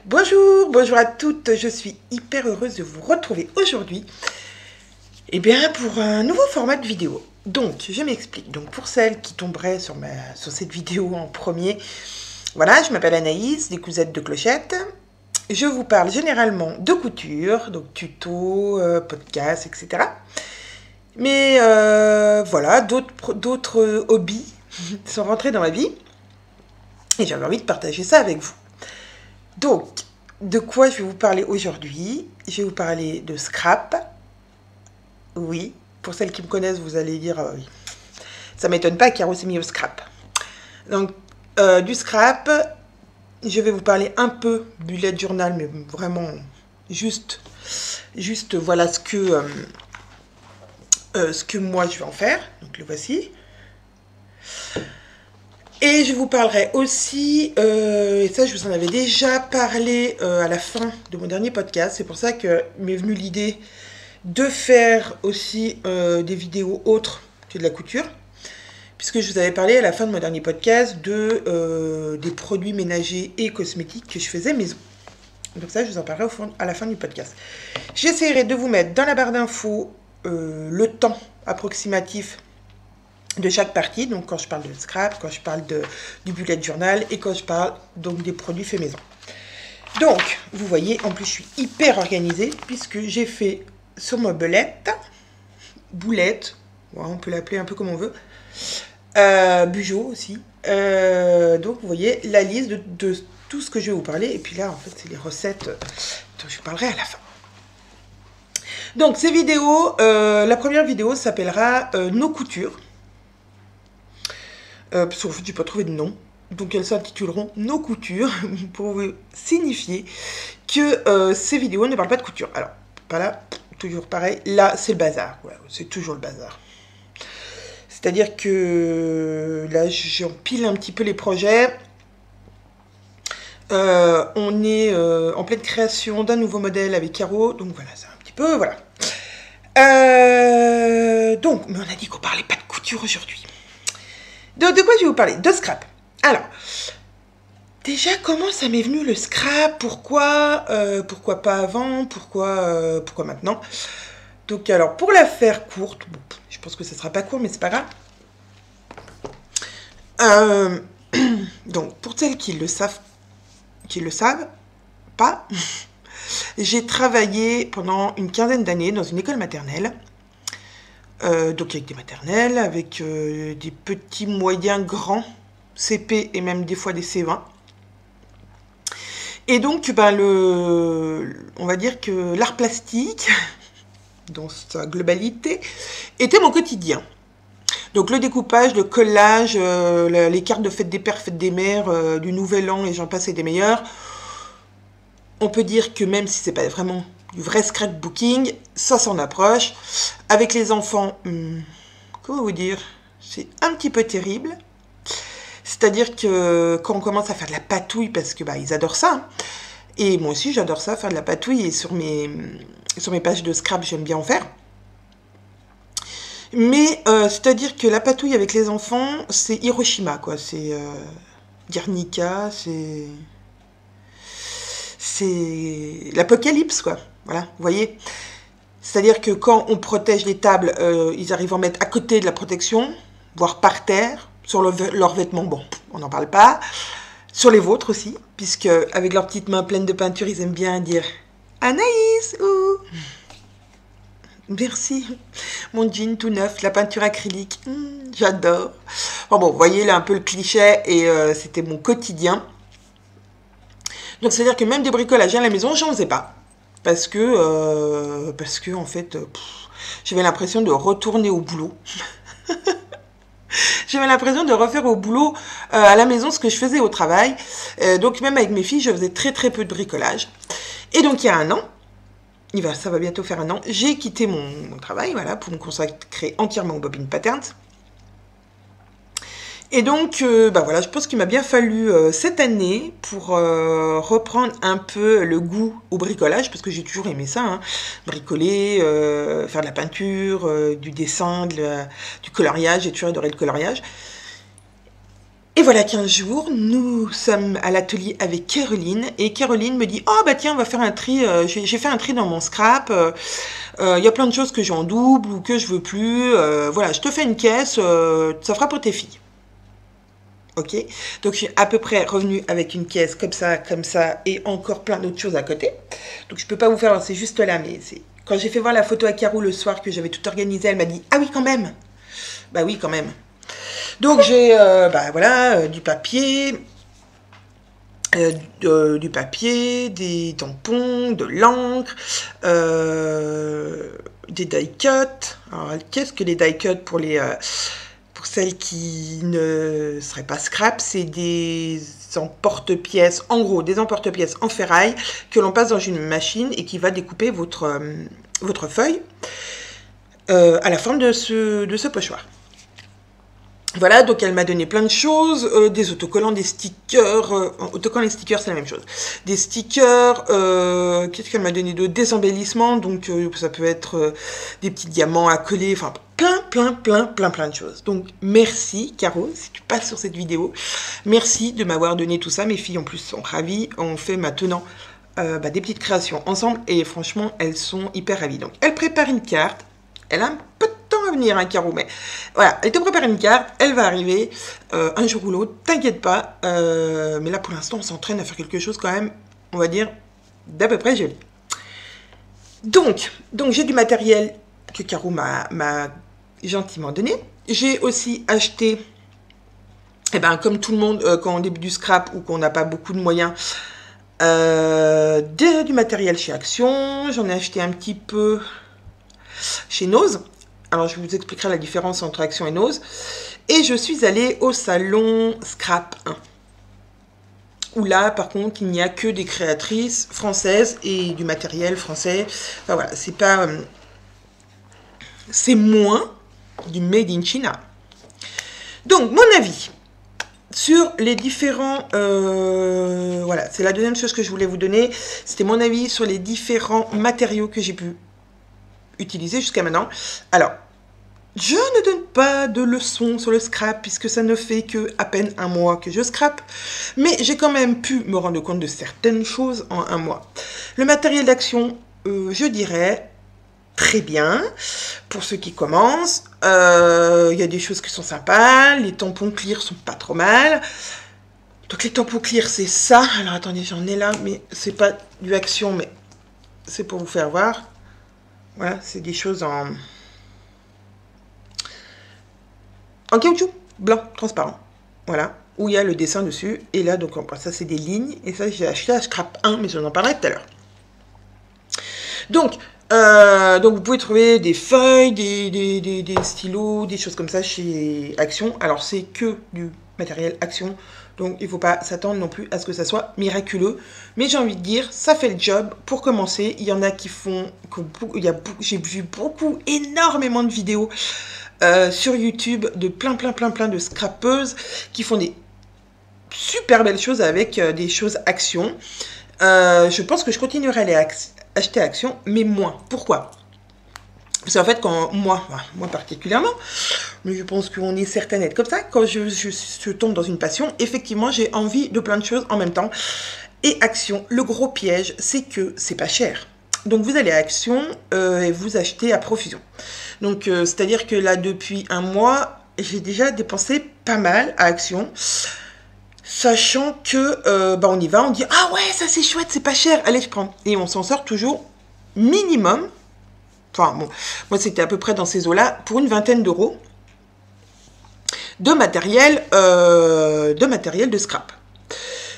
Bonjour, bonjour à toutes, je suis hyper heureuse de vous retrouver aujourd'hui pour un nouveau format de vidéo. Donc, je m'explique. Donc, pour celles qui tomberaient sur cette vidéo en premier, voilà, je m'appelle Anaïs, des Cousettes de Clochette. Je vous parle généralement de couture, donc tuto, podcast, etc. Mais voilà, d'autres hobbies sont rentrés dans ma vie et j'avais envie de partager ça avec vous. Donc, de quoi je vais vous parler aujourd'hui? Je vais vous parler de scrap. Oui, pour celles qui me connaissent, vous allez dire oui. Ça m'étonne pas, Caro s'est mis au scrap. Donc, du scrap, je vais vous parler un peu bullet journal, mais vraiment juste voilà ce que moi je vais en faire. Donc, le voici. Et je vous parlerai aussi, et ça je vous en avais déjà parlé à la fin de mon dernier podcast, c'est pour ça que m'est venue l'idée de faire aussi des vidéos autres que de la couture, puisque je vous avais parlé à la fin de mon dernier podcast des produits ménagers et cosmétiques que je faisais maison. Donc ça je vous en parlerai à la fin du podcast. J'essaierai de vous mettre dans la barre d'infos le temps approximatif de chaque partie, donc quand je parle de scrap, quand je parle du bullet journal et quand je parle donc des produits faits maison. Donc, vous voyez, en plus je suis hyper organisée puisque j'ai fait sur ma boulette, on peut l'appeler un peu comme on veut, bugeot aussi. Donc vous voyez la liste de tout ce que je vais vous parler, et puis là en fait c'est les recettes dont je vous parlerai à la fin. Donc ces vidéos, la première vidéo s'appellera Nos coutures. Parce qu'en fait, je n'ai pas trouvé de nom. Donc, elles s'intituleront Nos coutures, pour vous signifier que ces vidéos ne parlent pas de couture. Alors, pas là, toujours pareil. Là, c'est le bazar. Ouais, c'est toujours le bazar. C'est-à-dire que là, j'empile un petit peu les projets. On est en pleine création d'un nouveau modèle avec Caro. Donc, voilà, c'est un petit peu... Voilà. Donc, mais on a dit qu'on parlait pas de couture aujourd'hui. De quoi je vais vous parler? De scrap. Alors, déjà, comment ça m'est venu le scrap? Pourquoi pas avant? Pourquoi maintenant? Donc, alors, pour la faire courte, bon, je pense que ça sera pas court, mais c'est pas grave. Donc, pour celles qui le savent pas, j'ai travaillé pendant une quinzaine d'années dans une école maternelle. Donc avec des maternelles, avec des petits, moyens, grands CP et même des fois des C20. Et donc, on va dire que l'art plastique, dans sa globalité, était mon quotidien. Donc le découpage, le collage, les cartes de fête des pères, fête des mères, du nouvel an et j'en passe et des meilleurs. On peut dire que même si c'est pas vraiment du vrai scrapbooking, ça s'en approche. Avec les enfants, comment vous dire, c'est un petit peu terrible. C'est-à-dire que quand on commence à faire de la patouille, parce que ils adorent ça, hein, et moi aussi j'adore ça, faire de la patouille, et sur mes pages de scrap, j'aime bien en faire. Mais c'est-à-dire que la patouille avec les enfants, c'est Hiroshima, quoi. C'est Guernica, c'est l'apocalypse, quoi. Voilà, vous voyez. C'est-à-dire que quand on protège les tables, ils arrivent à en mettre à côté de la protection, voire par terre, sur leurs vêtements. Bon, on n'en parle pas. Sur les vôtres aussi, puisque avec leurs petites mains pleines de peinture, ils aiment bien dire « Anaïs, ouh !» Merci. Mon jean tout neuf, la peinture acrylique, j'adore. Bon, vous voyez là un peu le cliché, et c'était mon quotidien. Donc, c'est-à-dire que même des bricolages à la maison, j'en faisais pas. Parce que en fait, j'avais l'impression de retourner au boulot. J'avais l'impression de refaire au boulot à la maison ce que je faisais au travail. Donc, même avec mes filles, je faisais très très peu de bricolage. Et donc, il y a un an, ça va bientôt faire un an, j'ai quitté mon travail, voilà, pour me consacrer entièrement aux bobines patterns. Et donc, voilà, je pense qu'il m'a bien fallu cette année pour reprendre un peu le goût au bricolage, parce que j'ai toujours aimé ça, hein, bricoler, faire de la peinture, du dessin, du coloriage, j'ai toujours adoré le coloriage. Et voilà 15 jours, nous sommes à l'atelier avec Caroline, et Caroline me dit « Oh bah tiens, on va faire un tri, j'ai fait un tri dans mon scrap, il y a plein de choses que j'ai en double ou que je veux plus, voilà, je te fais une caisse, ça fera pour tes filles. » Ok, donc je suis à peu près revenue avec une caisse comme ça, et encore plein d'autres choses à côté. Donc je peux pas vous faire, c'est juste là, mais c'est... Quand j'ai fait voir la photo à Caro le soir que j'avais tout organisé, elle m'a dit « Ah oui, quand même !» Bah oui, quand même. Donc j'ai bah, voilà, du papier, des tampons, de l'encre, des die-cuts. Alors qu'est-ce que les die-cuts pour celles qui ne seraient pas scrap? C'est des emporte-pièces, en gros des emporte-pièces en ferraille que l'on passe dans une machine et qui va découper votre feuille à la forme de ce pochoir. Voilà, donc elle m'a donné plein de choses, des autocollants, des stickers, autocollants et stickers c'est la même chose, des stickers, qu'est-ce qu'elle m'a donné d'autre? Des embellissements, donc ça peut être des petits diamants à coller, enfin plein de choses. Donc merci Caro, si tu passes sur cette vidéo, merci de m'avoir donné tout ça, mes filles en plus sont ravies, on fait maintenant des petites créations ensemble, et franchement elles sont hyper ravies. Donc elle prépare une carte, elle a un peu de temps à venir, hein, Caro, mais voilà, elle te prépare une carte, elle va arriver un jour ou l'autre, t'inquiète pas, mais là pour l'instant on s'entraîne à faire quelque chose quand même, on va dire, d'à peu près joli. Donc j'ai du matériel que Caro m'a gentiment donné. J'ai aussi acheté, eh ben, comme tout le monde, quand on débute du scrap ou qu'on n'a pas beaucoup de moyens, du matériel chez Action. J'en ai acheté un petit peu chez Nose. Alors, je vous expliquerai la différence entre Action et Nose. Et je suis allée au salon Scrap 1. Où là, par contre, il n'y a que des créatrices françaises et du matériel français. Enfin, voilà, c'est pas... c'est moins du Made in China. Donc, mon avis sur les différents... voilà, c'est la deuxième chose que je voulais vous donner. C'était mon avis sur les différents matériaux que j'ai pu utiliser jusqu'à maintenant. Alors, je ne donne pas de leçons sur le scrap puisque ça ne fait que à peine un mois que je scrape, mais j'ai quand même pu me rendre compte de certaines choses en un mois. Le matériel d'Action, je dirais très bien pour ceux qui commencent. Il y a des choses qui sont sympas, les tampons clear sont pas trop mal. Donc les tampons clear c'est ça. Alors attendez, j'en ai là, mais c'est pas du Action, mais c'est pour vous faire voir. Voilà, c'est des choses en caoutchouc blanc, transparent. Voilà, où il y a le dessin dessus. Et là, donc, ça, c'est des lignes. Et ça, j'ai acheté à Scrap 1, mais je en parlerai tout à l'heure. Donc, vous pouvez trouver des feuilles, des stylos, des choses comme ça chez Action. Alors, c'est que du matériel Action. Donc, il ne faut pas s'attendre non plus à ce que ça soit miraculeux. Mais j'ai envie de dire, ça fait le job. Pour commencer, il y en a qui font... J'ai vu énormément de vidéos sur YouTube de plein de scrapeuses qui font des super belles choses avec des choses Action. Je pense que je continuerai à les acheter Action, mais moins. Pourquoi? Parce qu'en fait, quand moi particulièrement, mais je pense qu'on est certaines d'être comme ça, quand je tombe dans une passion, effectivement, j'ai envie de plein de choses en même temps. Et Action, le gros piège, c'est que c'est pas cher. Donc vous allez à Action et vous achetez à profusion. Donc c'est-à-dire que là, depuis un mois, j'ai déjà dépensé pas mal à Action. Sachant que, on y va, on dit « Ah ouais, ça c'est chouette, c'est pas cher, allez, je prends. » Et on s'en sort toujours minimum, enfin bon, moi c'était à peu près dans ces eaux-là, pour une vingtaine d'euros de matériel de scrap.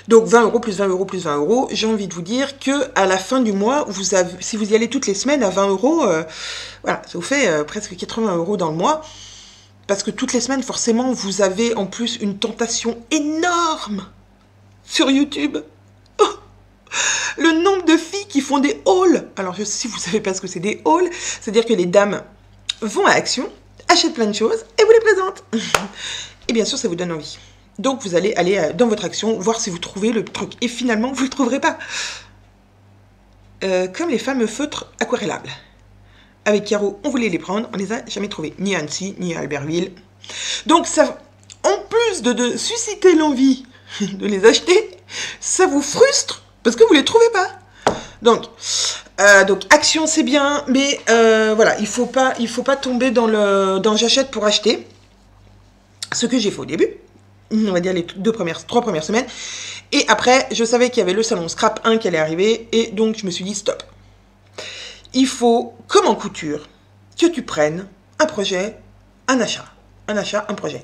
Donc 20 euros plus 20 euros plus 20 euros, j'ai envie de vous dire que à la fin du mois, si vous y allez toutes les semaines à 20 euros, voilà, ça vous fait presque 80 euros dans le mois. Parce que toutes les semaines, forcément, vous avez en plus une tentation énorme sur YouTube. Oh, le nombre de filles qui font des hauls. Alors, si vous ne savez pas ce que c'est des hauls, c'est-à-dire que les dames vont à Action, achètent plein de choses et vous les présentent. Et bien sûr, ça vous donne envie. Donc, vous allez aller dans votre Action, voir si vous trouvez le truc. Et finalement, vous ne le trouverez pas. Comme les fameux feutres aquarellables. Avec Caro, on voulait les prendre, on les a jamais trouvés. Ni à Annecy, ni à Albertville. Donc, ça, en plus de susciter l'envie de les acheter, ça vous frustre parce que vous ne les trouvez pas. Donc action c'est bien, mais voilà, il faut pas tomber dans j'achète pour acheter. Ce que j'ai fait au début, on va dire les 3 premières semaines. Et après, je savais qu'il y avait le salon Scrap 1 qui allait arriver, et donc je me suis dit stop. Il faut, comme en couture, que tu prennes un projet, un achat, un projet.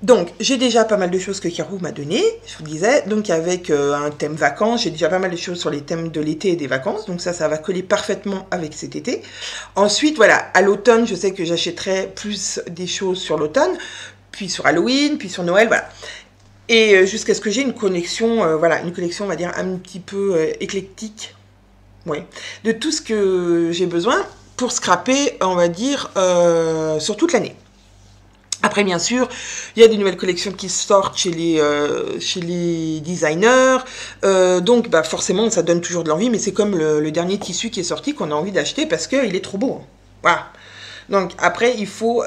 Donc, j'ai déjà pas mal de choses que Kiro m'a donné, je vous disais. Donc, avec un thème vacances, j'ai déjà pas mal de choses sur les thèmes de l'été et des vacances. Donc, ça va coller parfaitement avec cet été. Ensuite, voilà, à l'automne, je sais que j'achèterai plus des choses sur l'automne, puis sur Halloween, puis sur Noël, voilà. Et jusqu'à ce que j'ai une collection, voilà, une collection, on va dire, un petit peu éclectique, ouais, de tout ce que j'ai besoin pour scraper, on va dire, sur toute l'année. Après, bien sûr, il y a des nouvelles collections qui sortent chez les designers. Donc, bah, forcément, ça donne toujours de l'envie. Mais c'est comme le dernier tissu qui est sorti qu'on a envie d'acheter parce qu'il est trop beau. Voilà. Donc, après, il faut...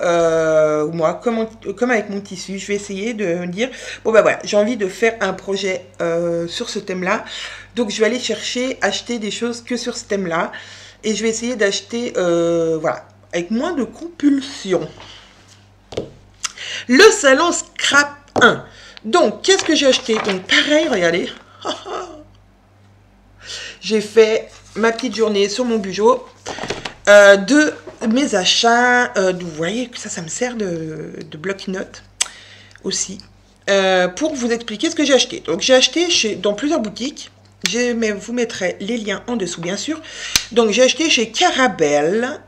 moi, comme avec mon tissu, je vais essayer de me dire... Bon, bah voilà, j'ai envie de faire un projet sur ce thème-là. Donc, je vais aller acheter des choses que sur ce thème-là. Et je vais essayer d'acheter, voilà, avec moins de compulsion. Le salon Scrap 1. Donc, qu'est-ce que j'ai acheté? Donc, pareil, regardez. J'ai fait ma petite journée sur mon bureau de mes achats. Vous voyez que ça me sert de bloc-notes aussi. Pour vous expliquer ce que j'ai acheté. Donc, j'ai acheté dans plusieurs boutiques. Vous mettrez les liens en dessous, bien sûr. Donc, j'ai acheté chez Carabelle.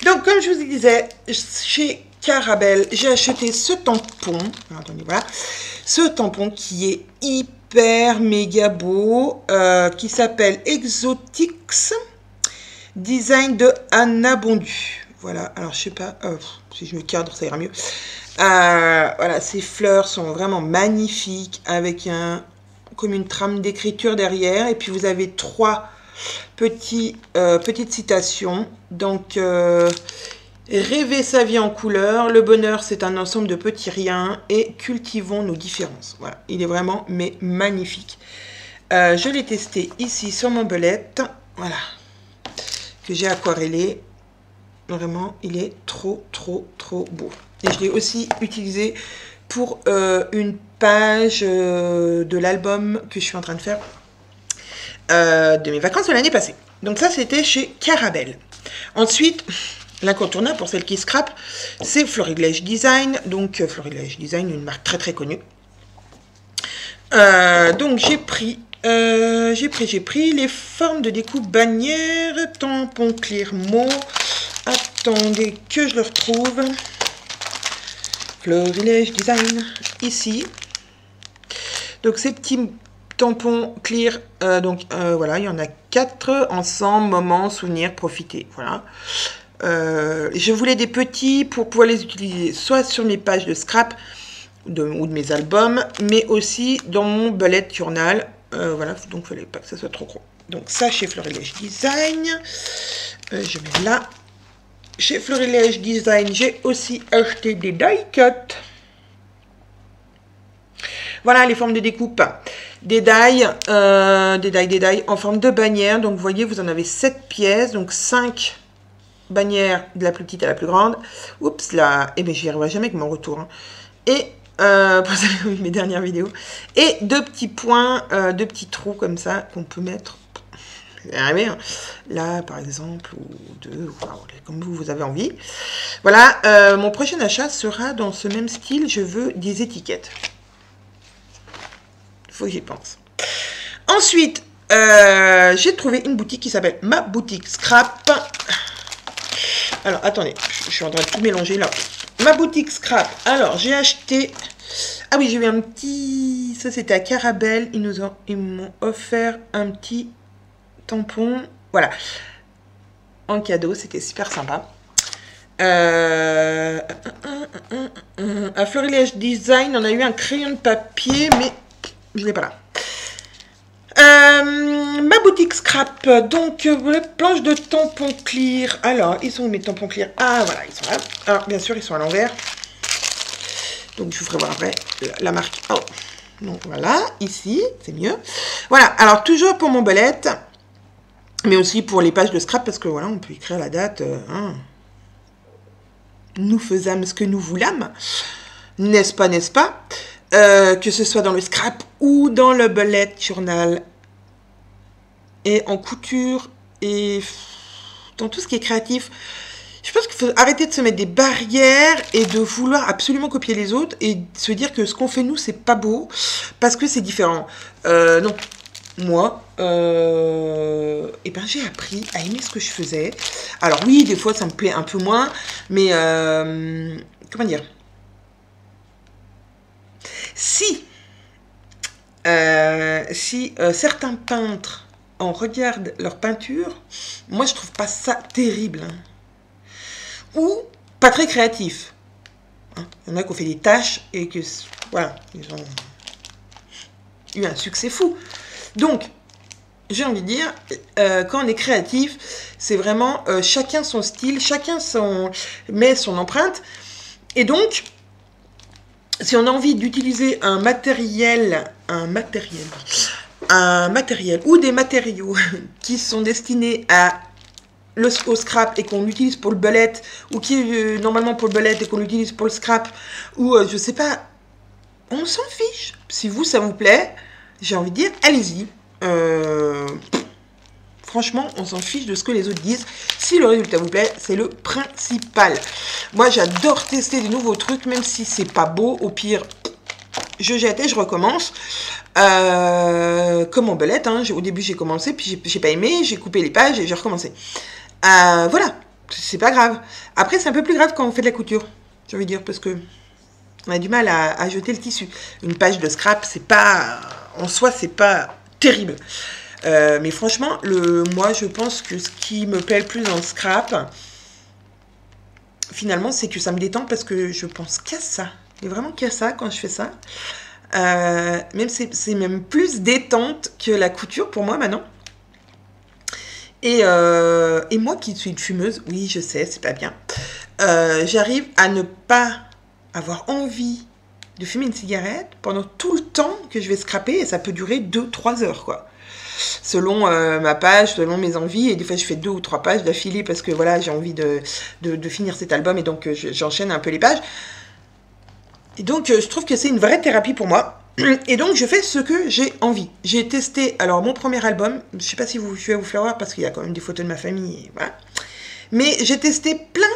Donc, comme je vous disais, chez Carabelle, j'ai acheté ce tampon. Attendez, voilà. Ce tampon qui est hyper méga beau, qui s'appelle Exotix, design de Anna Bondu. Voilà, alors je sais pas, si je me cadre, ça ira mieux. Voilà, ces fleurs sont vraiment magnifiques, avec comme une trame d'écriture derrière. Et puis, vous avez 3 petites citations. Donc, rêver sa vie en couleur, le bonheur c'est un ensemble de petits riens et cultivons nos différences. Voilà, il est vraiment magnifique. Je l'ai testé ici sur mon belette, voilà, que j'ai aquarellé. Vraiment, il est trop beau. Et je l'ai aussi utilisé pour une page de l'album que je suis en train de faire de mes vacances de l'année passée. Donc ça, c'était chez Carabelle. Ensuite, l'incontournable pour celles qui scrapent, c'est Florilège Design. Donc Florilège Design, une marque très connue. Donc j'ai pris les formes de découpe bannière, tampon clear mot. Attendez que je le retrouve. Florilège Design, ici. Donc ces petits tampons clear, voilà, il y en a 4 ensemble, moment, souvenir, profiter. Voilà. Je voulais des petits pour pouvoir les utiliser soit sur mes pages de scrap ou de mes albums, mais aussi dans mon bullet journal. Voilà, donc il ne fallait pas que ça soit trop gros. Donc ça chez Florilège Design. Je mets là. Chez Florilège Design, j'ai aussi acheté des die cut. Voilà les formes de découpe. Des die en forme de bannière. Donc vous voyez, vous en avez 7 pièces. Donc 5 bannières de la plus petite à la plus grande. Oups là. Eh bien, j'y arriverai jamais avec mon retour. Hein. Et vous avez vu mes dernières vidéos. Et 2 petits points, 2 petits trous comme ça qu'on peut mettre. Arrivé, hein. Là par exemple, ou 2, enfin, comme vous avez envie. Voilà, mon prochain achat sera dans ce même style. Je veux des étiquettes. Il faut que j'y pense. Ensuite, j'ai trouvé une boutique qui s'appelle Ma Boutique Scrap. Alors, attendez, je suis en train de tout mélanger là. Ma Boutique Scrap. Alors, j'ai acheté... Ah oui, j'ai eu un petit... Ça, c'était à Carabelle. Ils m'ont offert un petit tampon. Voilà. En cadeau, c'était super sympa. À Florilège Design, on a eu un crayon de papier, mais je ne l'ai pas là. Ma boutique scrap, donc planche de tampons clear. Alors, ils sont où mes tampons clear? Ah, voilà, ils sont là. Alors, bien sûr, ils sont à l'envers. Donc, je vous ferai voir après la marque. Oh. Donc, voilà, ici, c'est mieux. Voilà, alors, toujours pour mon belette, mais aussi pour les pages de scrap, parce que voilà, on peut écrire la date. Hein. Nous faisâmes ce que nous voulâmes. N'est-ce pas, n'est-ce pas? Que ce soit dans le scrap ou dans le bullet journal. Et en couture et dans tout ce qui est créatif. Je pense qu'il faut arrêter de se mettre des barrières et de vouloir absolument copier les autres et se dire que ce qu'on fait nous, c'est pas beau parce que c'est différent. Non, moi, eh ben, j'ai appris à aimer ce que je faisais. Alors oui, des fois, ça me plaît un peu moins, mais comment dire? Si certains peintres on regarde leur peinture, moi je trouve pas ça terrible. Hein. Ou pas très créatif. Hein. Il y en a qui ont fait des tâches et que voilà, ils ont eu un succès fou. Donc, j'ai envie de dire, quand on est créatif, c'est vraiment chacun son style, chacun met son empreinte. Et donc, si on a envie d'utiliser un matériel ou des matériaux qui sont destinés au scrap et qu'on utilise pour le bullet, ou qui est normalement pour le bullet et qu'on l'utilise pour le scrap, ou je sais pas, on s'en fiche. Si vous, ça vous plaît, j'ai envie de dire, allez-y. Franchement, on s'en fiche de ce que les autres disent. Si le résultat vous plaît, c'est le principal. Moi, j'adore tester des nouveaux trucs, même si c'est pas beau. Au pire, je jette et je recommence. Comme en belette, hein. Au début, j'ai commencé, puis j'ai pas aimé, j'ai coupé les pages et j'ai recommencé. Voilà, c'est pas grave. Après, c'est un peu plus grave quand on fait de la couture, j'ai envie de dire, parce que on a du mal à jeter le tissu. Une page de scrap, c'est pas... En soi, c'est pas terrible. Mais franchement, moi, je pense que ce qui me plaît le plus dans le scrap, finalement, c'est que ça me détend parce que je pense qu'à ça. Il y a vraiment qu'à ça quand je fais ça. Même c'est même plus détente que la couture pour moi maintenant. Et moi qui suis une fumeuse, oui, je sais, c'est pas bien. J'arrive à ne pas avoir envie de fumer une cigarette pendant tout le temps que je vais scraper et ça peut durer 2-3 heures, quoi. Selon ma page, selon mes envies, et des fois je fais 2 ou 3 pages d'affilée parce que voilà, j'ai envie de finir cet album et donc j'enchaîne un peu les pages. Et donc je trouve que c'est une vraie thérapie pour moi. Et donc je fais ce que j'ai envie. J'ai testé, alors mon premier album, je sais pas si je vais vous faire voir parce qu'il y a quand même des photos de ma famille, et voilà. Mais j'ai testé plein.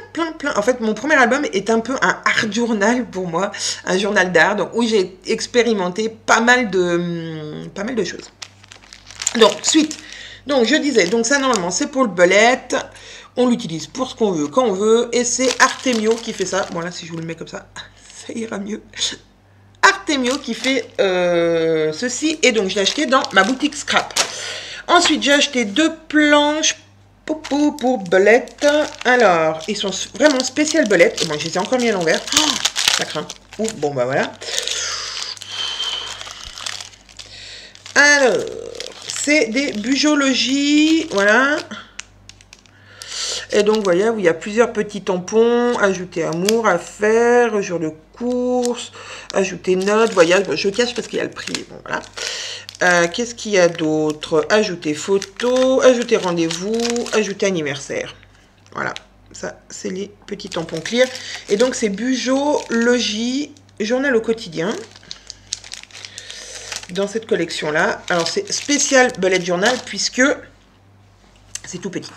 En fait, mon premier album est un peu un art journal pour moi, un journal d'art, donc où j'ai expérimenté pas mal de choses. Donc, suite. Donc, je disais, donc ça, normalement, c'est pour le bullet. On l'utilise pour ce qu'on veut, quand on veut. Et c'est Artemio qui fait ça. Bon, là, si je vous le mets comme ça, ça ira mieux. Artemio qui fait ceci. Et donc, je l'ai acheté dans ma boutique scrap. Ensuite, j'ai acheté 2 planches pour bullet. Alors, ils sont vraiment spécial bullet. Et moi, je les ai encore mis à l'envers. Oh, ça craint. Ouf, bon, bah voilà. Alors... c'est des Bujologie, voilà. Et donc, voyez, où il y a plusieurs petits tampons. Ajouter amour à faire, jour de course, ajouter note, voyage. Bon, je cache parce qu'il y a le prix. Bon, voilà. Qu'est-ce qu'il y a d'autre? Ajouter photo, ajouter rendez-vous, ajouter anniversaire. Voilà. Ça, c'est les petits tampons clear. Et donc, c'est Bujologie, journal au quotidien. Dans cette collection là, alors c'est spécial bullet journal puisque c'est tout petit.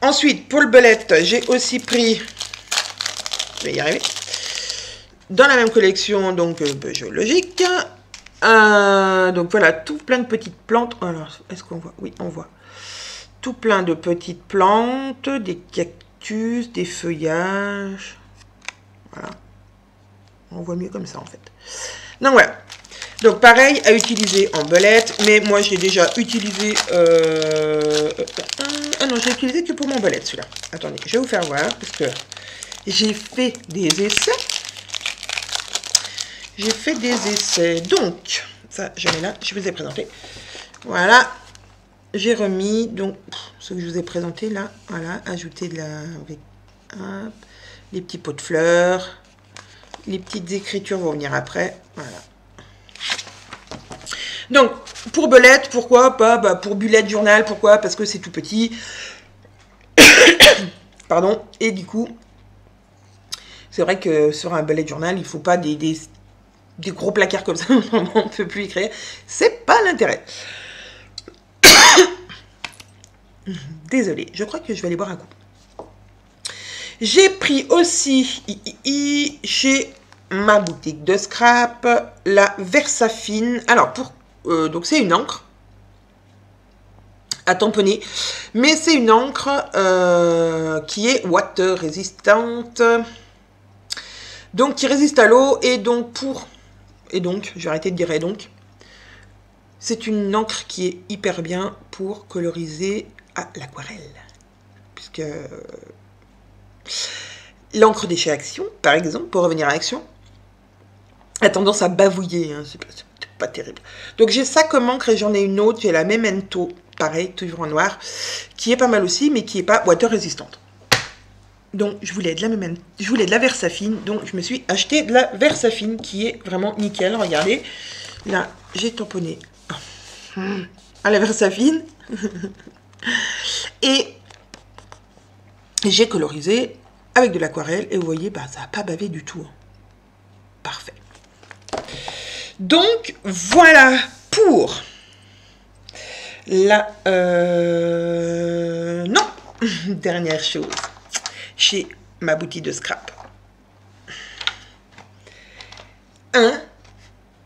Ensuite pour le bullet, j'ai aussi pris, je vais y arriver, dans la même collection, donc biologique, donc voilà, tout plein de petites plantes. Alors est-ce qu'on voit? Oui, on voit tout plein de petites plantes, des cactus, des feuillages, voilà, on voit mieux comme ça en fait. Donc voilà. Donc pareil à utiliser en belette, mais moi j'ai déjà utilisé... ah non, j'ai utilisé que pour mon belette celui-là. Attendez, je vais vous faire voir, parce que j'ai fait des essais. Donc, ça je mets là, je vous ai présenté. Voilà, j'ai remis donc ce que je vous ai présenté là. Voilà, ajouter de la avec hop, les petits pots de fleurs, les petites écritures vont venir après. Voilà. Donc pour belette, pourquoi pas pour bullet journal, pourquoi? Parce que c'est tout petit. Pardon. Et du coup, c'est vrai que sur un bullet journal, il faut pas des gros placards comme ça. On ne peut plus écrire. C'est pas l'intérêt. Désolée, je crois que je vais aller boire un coup. J'ai pris aussi chez ma boutique de scrap la Versafine. Alors, donc c'est une encre à tamponner, mais c'est une encre qui est water résistante, donc qui résiste à l'eau, et donc je vais arrêter de dire et donc, c'est une encre qui est hyper bien pour coloriser à l'aquarelle, puisque l'encre de chez Action, par exemple, pour revenir à Action, a tendance à bavouiller, hein, c'est pas terrible. Donc j'ai ça comme encre et j'en ai une autre, j'ai la Memento, pareil, toujours en noir, qui est pas mal aussi, mais qui n'est pas water résistante. Donc je voulais de la Versafine, donc je me suis acheté de la Versafine qui est vraiment nickel. Regardez, là j'ai tamponné à la Versafine et j'ai colorisé avec de l'aquarelle et vous voyez, ça n'a pas bavé du tout. Parfait. Donc voilà pour la non, dernière chose chez ma boutique de scrap.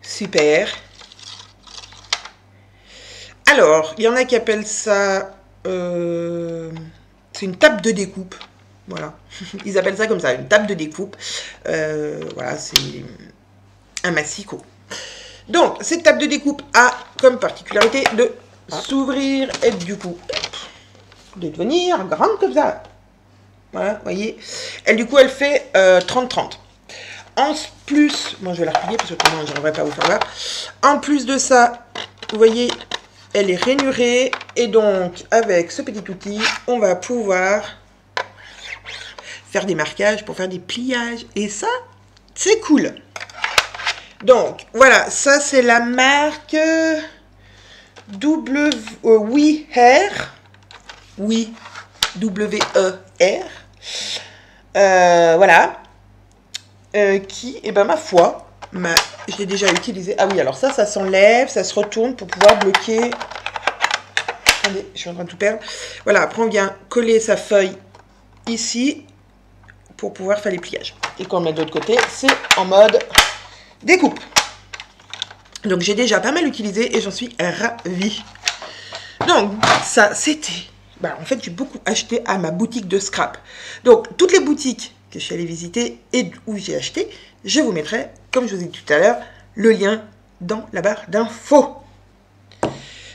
Super. Alors, il y en a qui appellent ça c'est une table de découpe. Voilà, ils appellent ça comme ça, une table de découpe. Voilà, c'est un massicot. Donc, cette table de découpe a comme particularité de s'ouvrir et du coup de devenir grande comme ça. Voilà, vous voyez. Elle, du coup, elle fait 30-30. En plus, bon, je vais la replier parce que comment je n'arriverai pas à vous faire voir. En plus de ça, vous voyez, elle est rainurée. Et donc, avec ce petit outil, on va pouvoir faire des marquages pour faire des pliages. Et ça, c'est cool. Donc, voilà, ça, c'est la marque WE-R. Oui, W-E-R. Voilà. Qui, et ben ma foi, je l'ai déjà utilisé. Ah oui, alors ça s'enlève, ça se retourne pour pouvoir bloquer. Attendez, je suis en train de tout perdre. Voilà, après on vient coller sa feuille ici pour pouvoir faire les pliages. Et quand on met de l'autre côté, c'est en mode découpe. Donc j'ai déjà pas mal utilisé et j'en suis ravie. Donc ça, c'était... en fait, j'ai beaucoup acheté à ma boutique de scrap. Donc toutes les boutiques que je suis allée visiter et où j'ai acheté, je vous mettrai, comme je vous ai dit tout à l'heure, le lien dans la barre d'infos.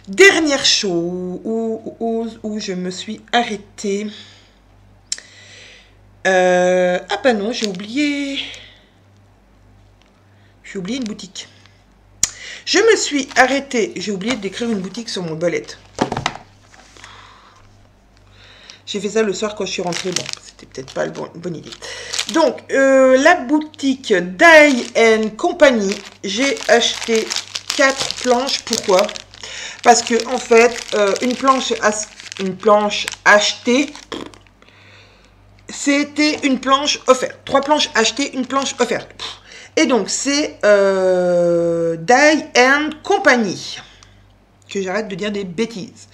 Dernière chose où je me suis arrêtée. Ah bah non, j'ai oublié une boutique. Je me suis arrêtée, j'ai oublié d'écrire une boutique sur mon bullet. J'ai fait ça le soir quand je suis rentrée. Bon, c'était peut-être pas une bonne idée. Donc, la boutique Die & Company, j'ai acheté 4 planches. Pourquoi? Parce que, en fait, une planche achetée, c'était une planche offerte. 3 planches achetées, une planche offerte. Et donc, c'est Die & Company. Que j'arrête de dire des bêtises.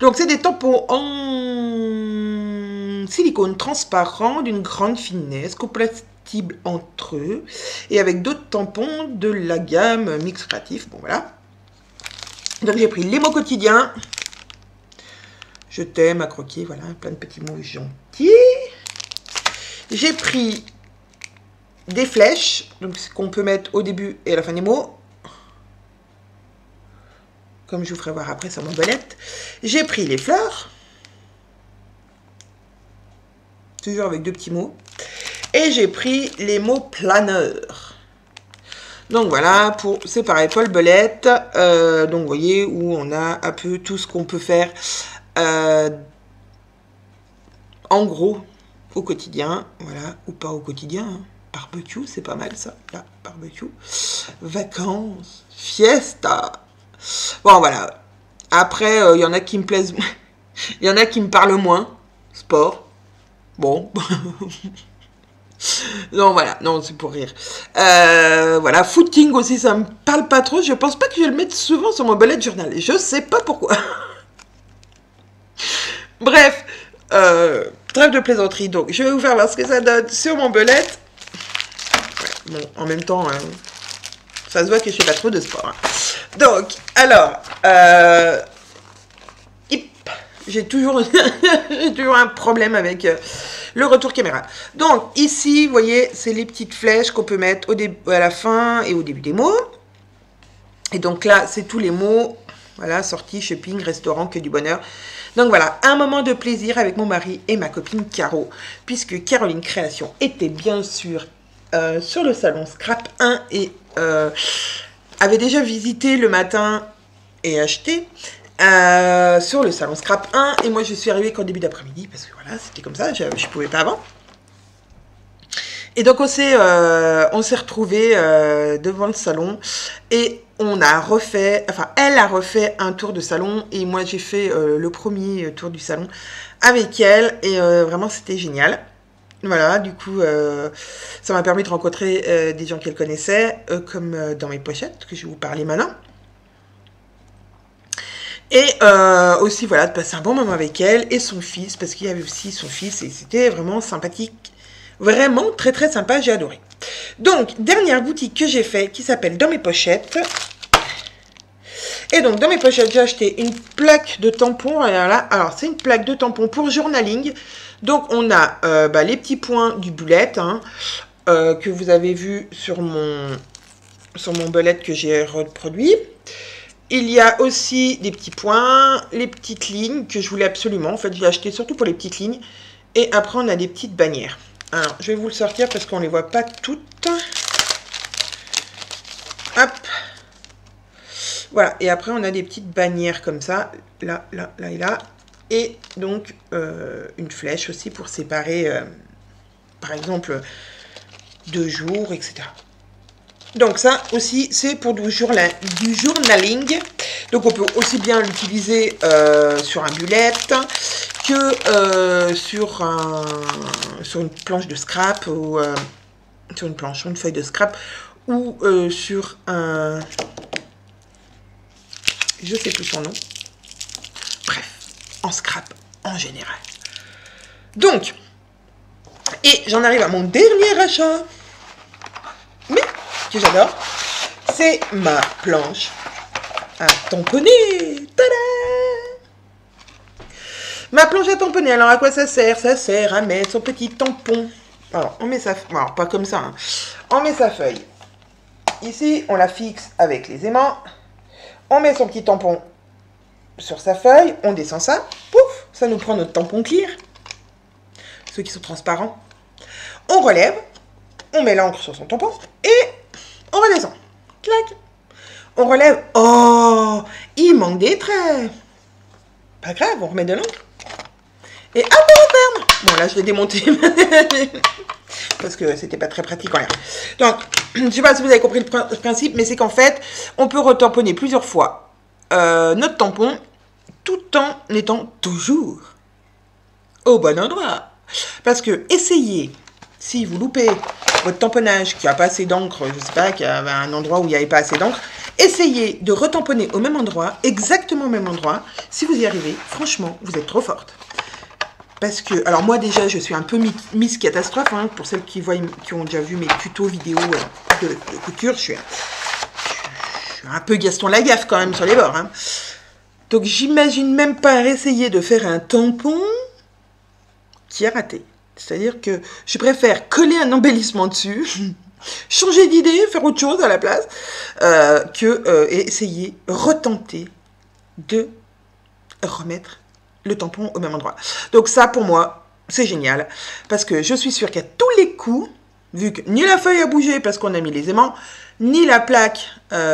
Donc, c'est des tampons en silicone transparent d'une grande finesse, compatibles entre eux, et avec d'autres tampons de la gamme Mix Créatif. Bon, voilà. Donc, j'ai pris les mots quotidiens. Je t'aime à croquer, voilà, plein de petits mots gentils. J'ai pris des flèches, donc ce qu'on peut mettre au début et à la fin des mots. Comme je vous ferai voir après sur mon belette. J'ai pris les fleurs. Toujours avec 2 petits mots. Et j'ai pris les mots planeurs. Donc voilà, c'est pareil, Paul Belette. Donc vous voyez où on a un peu tout ce qu'on peut faire en gros au quotidien, voilà, ou pas au quotidien, hein. Barbecue, c'est pas mal ça, là, barbecue. Vacances, fiesta. Bon voilà. Après, il y en a qui me plaisent, il y en a qui me parlent moins. Sport, bon. Non, voilà, non, c'est pour rire. Voilà, footing aussi, ça me parle pas trop. Je pense pas que je vais le mettre souvent sur mon bullet journal. Je sais pas pourquoi. Bref, trêve de plaisanterie. Donc, je vais vous faire voir ce que ça donne sur mon bullet. Ouais, bon, en même temps, ça se voit que je fais pas trop de sport. Hein. Donc, alors, j'ai toujours un problème avec le retour caméra. Donc, ici, vous voyez, c'est les petites flèches qu'on peut mettre à la fin et au début des mots. Et donc là, c'est tous les mots, voilà, sortie, shopping, restaurant, que du bonheur. Donc voilà, un moment de plaisir avec mon mari et ma copine Caro, puisque Caroline Création était bien sûr sur le salon Scrap 1 et avait déjà visité le matin et acheté. Sur le salon Scrap 1 et moi je suis arrivée qu'en début d'après-midi parce que voilà c'était comme ça, je pouvais pas avant et donc on s'est retrouvés devant le salon et on a refait, enfin elle a refait un tour de salon et moi j'ai fait le premier tour du salon avec elle et vraiment c'était génial. Voilà, du coup, ça m'a permis de rencontrer des gens qu'elle connaissait, comme dans mes pochettes, que je vais vous parler maintenant. Et aussi, voilà, de passer un bon moment avec elle et son fils, parce qu'il y avait aussi son fils, et c'était vraiment sympathique. Vraiment très très sympa, j'ai adoré. Donc, dernière boutique que j'ai fait, qui s'appelle Dans mes pochettes. Et donc, dans mes pochettes, j'ai acheté une plaque de tampons. Alors, c'est une plaque de tampons pour journaling. Donc, on a les petits points du bullet, hein, que vous avez vu sur mon bullet que j'ai reproduit. Il y a aussi des petits points, les petites lignes que je voulais absolument. En fait, je l'ai acheté surtout pour les petites lignes. Et après, on a des petites bannières. Alors, je vais vous le sortir parce qu'on ne les voit pas toutes. Hop. Voilà. Et après, on a des petites bannières comme ça. Là, là, là et là. Et donc, une flèche aussi pour séparer, par exemple, 2 jours, etc. Donc ça aussi, c'est pour du journaling. Donc on peut aussi bien l'utiliser sur un bullet que sur une planche de scrap ou sur une feuille de scrap ou sur un... Je sais plus son nom. Bref, en scrap en général. Donc, et j'en arrive à mon dernier achat. Mais que j'adore, c'est ma planche à tamponner. Tada! Ma planche à tamponner, alors à quoi ça sert? Ça sert à mettre son petit tampon. Alors, on met sa feuille, alors pas comme ça, hein. On met sa feuille. Ici, on la fixe avec les aimants. On met son petit tampon sur sa feuille, on descend ça, pouf, ça nous prend notre tampon clear. Ceux qui sont transparents. On relève, on met l'encre sur son tampon et on redescend. Clac. On relève. Oh, il manque des traits. Pas grave, on remet de l'encre. Et hop, on referme. Bon, là, je l'ai démonté. Parce que c'était pas très pratique en l'air. Donc, je sais pas si vous avez compris le principe, mais c'est qu'en fait, on peut retamponner plusieurs fois notre tampon tout en étant toujours au bon endroit. Parce que essayez, si vous loupez votre tamponnage, qui n'a pas assez d'encre, je sais pas, qu'il y avait un endroit où il n'y avait pas assez d'encre, essayez de retamponner au même endroit, exactement au même endroit. Si vous y arrivez, franchement, vous êtes trop forte. Parce que, alors moi déjà, je suis un peu Miss Catastrophe, hein, pour celles qui ont déjà vu mes tutos vidéo de couture, je suis un peu Gaston Lagaffe quand même sur les bords. Hein. Donc j'imagine même pas essayer de faire un tampon qui est raté. C'est-à-dire que je préfère coller un embellissement dessus, changer d'idée, faire autre chose à la place, et essayer, retenter de remettre le tampon au même endroit. Donc ça, pour moi, c'est génial, parce que je suis sûre qu'à tous les coups, vu que ni la feuille a bougé parce qu'on a mis les aimants, ni la plaque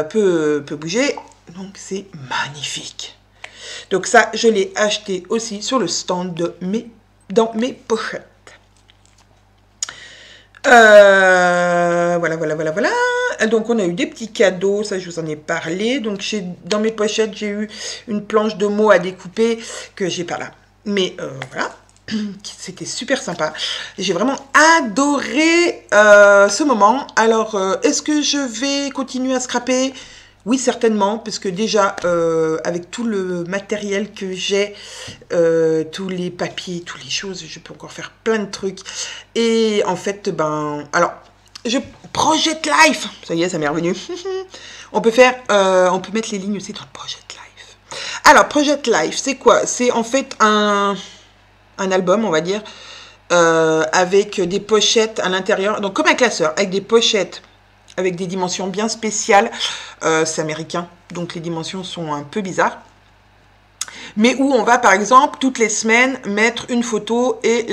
peut bouger. Donc c'est magnifique. Donc ça, je l'ai acheté aussi sur le stand dans mes pochettes. Voilà. Donc on a eu des petits cadeaux, ça je vous en ai parlé. Donc dans mes pochettes, j'ai eu une planche de mots à découper que j'ai pas là. Mais voilà, c'était super sympa. J'ai vraiment adoré ce moment. Alors, est-ce que je vais continuer à scraper ? Oui, certainement, parce que déjà, avec tout le matériel que j'ai, tous les papiers, toutes les choses, je peux encore faire plein de trucs. Et en fait, ben, alors, Project Life, ça y est, ça m'est revenu. On peut mettre les lignes aussi dans Project Life. Alors, Project Life, c'est quoi? C'est en fait un album, on va dire, avec des pochettes à l'intérieur, donc comme un classeur, avec des pochettes avec des dimensions bien spéciales. C'est américain, donc les dimensions sont un peu bizarres. Mais où on va, par exemple, toutes les semaines, mettre une photo et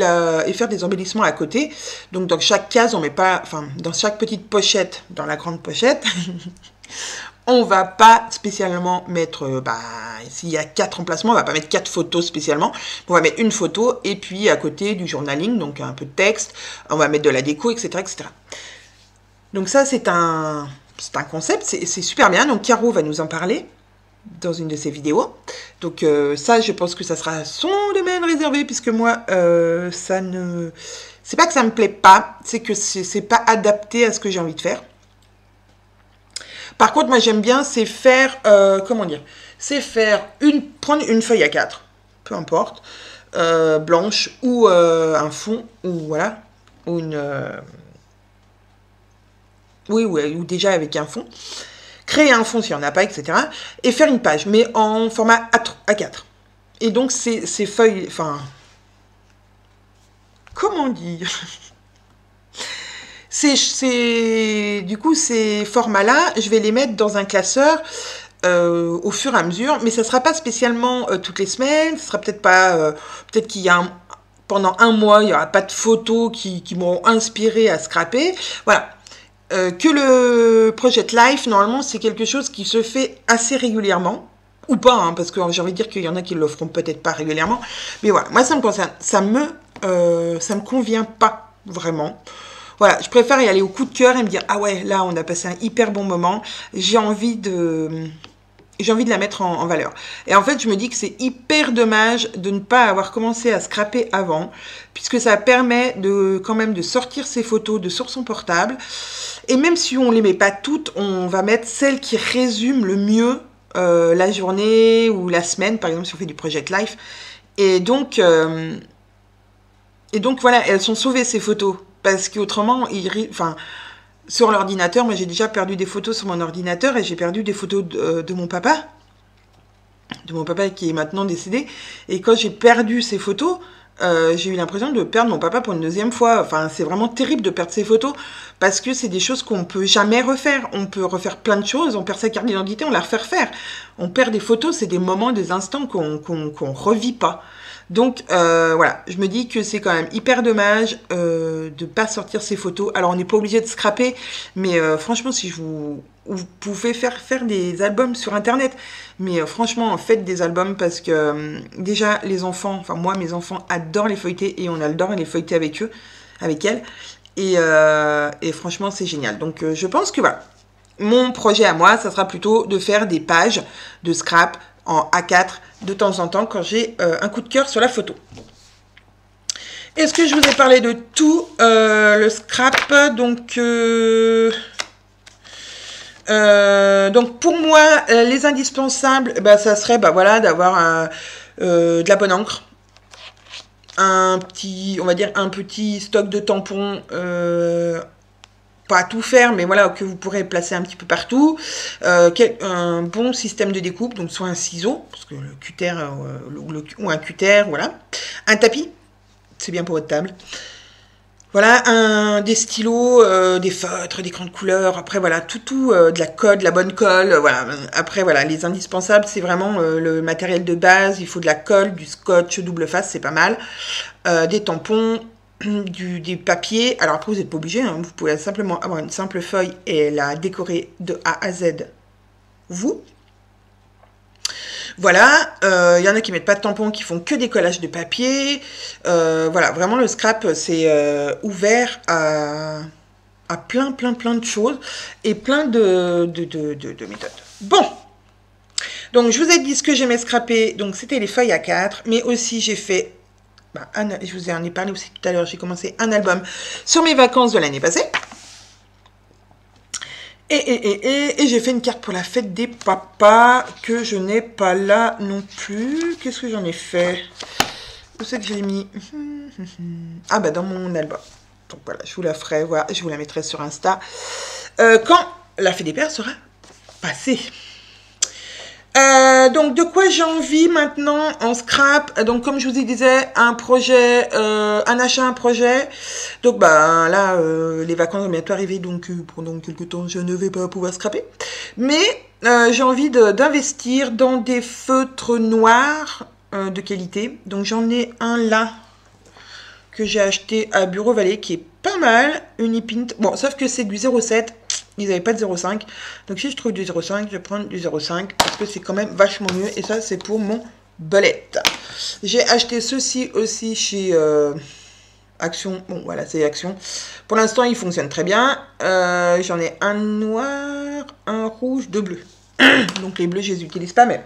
faire des embellissements à côté. Donc, dans chaque case, on met pas... Enfin, dans chaque petite pochette, dans la grande pochette, on va pas spécialement mettre... s'il y a 4 emplacements, on va pas mettre 4 photos spécialement. On va mettre une photo et puis à côté du journaling, donc un peu de texte. On va mettre de la déco, etc., etc. Donc ça, c'est un concept, c'est super bien. Donc Caro va nous en parler dans une de ses vidéos. Donc ça, je pense que ça sera son domaine réservé, puisque moi, ça ne... C'est pas que ça me plaît pas, c'est que c'est pas adapté à ce que j'ai envie de faire. Par contre, moi, j'aime bien, c'est faire... comment dire? C'est faire prendre une feuille à 4, peu importe, blanche, ou un fond, ou voilà, ou une... Oui, ou déjà avec un fond. Créer un fond s'il n'y en a pas, etc. Et faire une page, mais en format A4. Et donc, ces feuilles... Enfin... Comment dire? Du coup, ces formats-là, je vais les mettre dans un classeur au fur et à mesure. Mais ça ne sera pas spécialement toutes les semaines. Ce sera peut-être pas... peut-être qu'il y a pendant un mois, il n'y aura pas de photos qui m'ont inspiré à scraper. Voilà. Que le Project Life, normalement, c'est quelque chose qui se fait assez régulièrement, ou pas, hein, parce que j'ai envie de dire qu'il y en a qui le feront peut-être pas régulièrement, mais voilà, moi ça me concerne, ça me convient pas vraiment. Voilà, je préfère y aller au coup de cœur et me dire, ah ouais, là on a passé un hyper bon moment, j'ai envie de la mettre en valeur. Et en fait, je me dis que c'est hyper dommage de ne pas avoir commencé à scraper avant, puisque ça permet quand même de sortir ses photos sur son portable. Et même si on ne les met pas toutes, on va mettre celles qui résument le mieux la journée ou la semaine, par exemple si on fait du Project Life. Et donc voilà, elles sont sauvées ces photos, parce qu'autrement, sur l'ordinateur, moi j'ai déjà perdu des photos sur mon ordinateur et j'ai perdu des photos de mon papa qui est maintenant décédé. Et quand j'ai perdu ces photos, j'ai eu l'impression de perdre mon papa pour une deuxième fois. Enfin, c'est vraiment terrible de perdre ces photos parce que c'est des choses qu'on peut jamais refaire. On peut refaire plein de choses, on perd sa carte d'identité, on la refait refaire. On perd des photos, c'est des moments, des instants qu'on revit pas. Donc voilà, je me dis que c'est quand même hyper dommage de pas sortir ces photos. Alors on n'est pas obligé de scraper, mais franchement, si vous pouvez faire des albums sur internet, mais franchement faites des albums parce que déjà les enfants, enfin moi mes enfants adorent les feuilleter et on adore les feuilleter avec eux, avec elles, et franchement c'est génial. Donc je pense que voilà, mon projet à moi, ça sera plutôt de faire des pages de scrap en A4 de temps en temps quand j'ai un coup de cœur sur la photo. Est-ce que je vous ai parlé de tout le scrap? Donc pour moi, les indispensables, ça serait voilà, d'avoir de la bonne encre, on va dire un petit stock de tampons, pas à tout faire, mais voilà, que vous pourrez placer un petit peu partout. Un bon système de découpe, donc soit un ciseau, parce que le cutter, ou un cutter, voilà. Un tapis, c'est bien pour votre table. Voilà, des stylos, des feutres, des crayons de couleur. Après, voilà, tout de la colle, de la bonne colle. Voilà. Après, voilà, les indispensables, c'est vraiment le matériel de base. Il faut de la colle, du scotch double face, c'est pas mal. Des tampons. des papiers. Alors après, vous n'êtes pas obligé, hein, vous pouvez simplement avoir une simple feuille et la décorer de A à Z, vous. Voilà, il y en a qui mettent pas de tampons, qui font que des collages de papier. Voilà, vraiment le scrap, c'est ouvert à plein de choses et plein de méthodes. Bon, donc je vous ai dit ce que j'aimais scraper, donc c'était les feuilles A4, mais aussi j'ai fait, je vous en ai parlé aussi tout à l'heure, j'ai commencé un album sur mes vacances de l'année passée. Et j'ai fait une carte pour la fête des papas que je n'ai pas là non plus. Qu'est-ce que j'en ai fait? Où c'est que j'ai mis? Ah bah dans mon album. Donc voilà, je vous la ferai, voilà, je vous la mettrai sur Insta quand la fête des pères sera passée. Donc de quoi j'ai envie maintenant en scrap? Donc comme je vous disais, un projet, un achat, un projet. Donc bah là, les vacances vont bientôt arriver, donc pendant quelques temps, je ne vais pas pouvoir scraper. Mais j'ai envie d'investir dans des feutres noirs de qualité. Donc j'en ai un là que j'ai acheté à Bureau Vallée qui est pas mal, Unipint. Bon, sauf que c'est du 0,7. Ils n'avaient pas de 0,5. Donc si je trouve du 0,5, je vais prendre du 0,5 parce que c'est quand même vachement mieux. Et ça, c'est pour mon belette. J'ai acheté ceci aussi chez Action. Bon, voilà, c'est Action. Pour l'instant, il fonctionne très bien. J'en ai un noir, un rouge, deux bleus. Donc les bleus, je les utilise pas, mais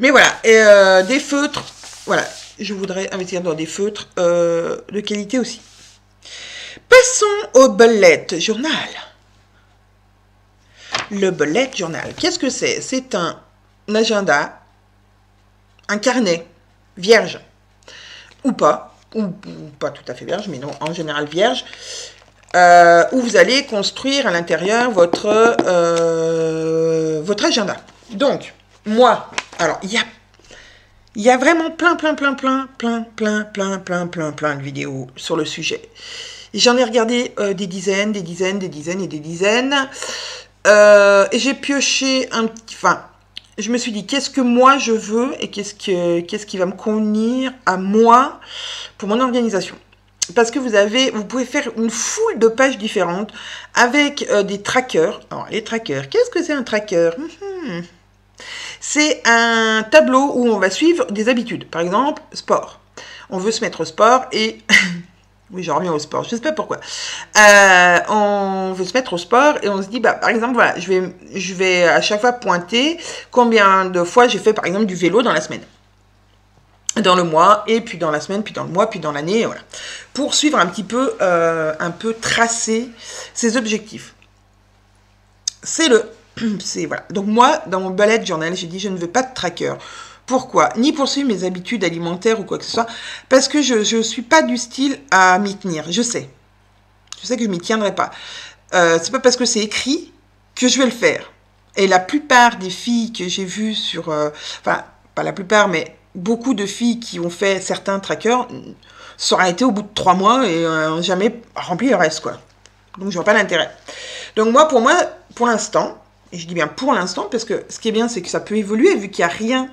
voilà. Et des feutres. Voilà, je voudrais investir dans des feutres de qualité aussi. Passons au bullet journal. Le bullet journal, qu'est-ce que c'est? C'est un agenda, un carnet vierge, ou pas tout à fait vierge, mais non, en général vierge, où vous allez construire à l'intérieur votre agenda. Donc, moi, alors, il y a vraiment plein de vidéos sur le sujet. J'en ai regardé des dizaines. Et j'ai pioché un petit... Enfin, je me suis dit, qu'est-ce que moi je veux et qu'est-ce qui va me convenir à moi pour mon organisation. Parce que vous pouvez faire une foule de pages différentes avec des trackers. Alors, les trackers, qu'est-ce que c'est un tracker? C'est un tableau où on va suivre des habitudes. Par exemple, sport. On veut se mettre au sport et... Oui, je reviens au sport, je sais pas pourquoi. On veut se mettre au sport et on se dit, bah, par exemple, voilà, je vais à chaque fois pointer combien de fois j'ai fait, par exemple, du vélo dans la semaine. Dans le mois, et puis dans la semaine, puis dans le mois, puis dans l'année, voilà. Pour suivre un petit peu, tracer ses objectifs. Voilà. Donc moi, dans mon bullet journal, j'ai dit, je ne veux pas de tracker. Pourquoi? Ni poursuivre mes habitudes alimentaires ou quoi que ce soit, parce que je ne suis pas du style à m'y tenir, je sais. Je sais que je ne m'y tiendrai pas. C'est pas parce que c'est écrit que je vais le faire. Et la plupart des filles que j'ai vues sur... enfin, pas la plupart, mais beaucoup de filles qui ont fait certains trackers, ça aurait été au bout de 3 mois et jamais rempli le reste, quoi. Donc je vois pas l'intérêt. Donc moi, pour l'instant, et je dis bien pour l'instant, parce que ce qui est bien, c'est que ça peut évoluer, vu qu'il n'y a rien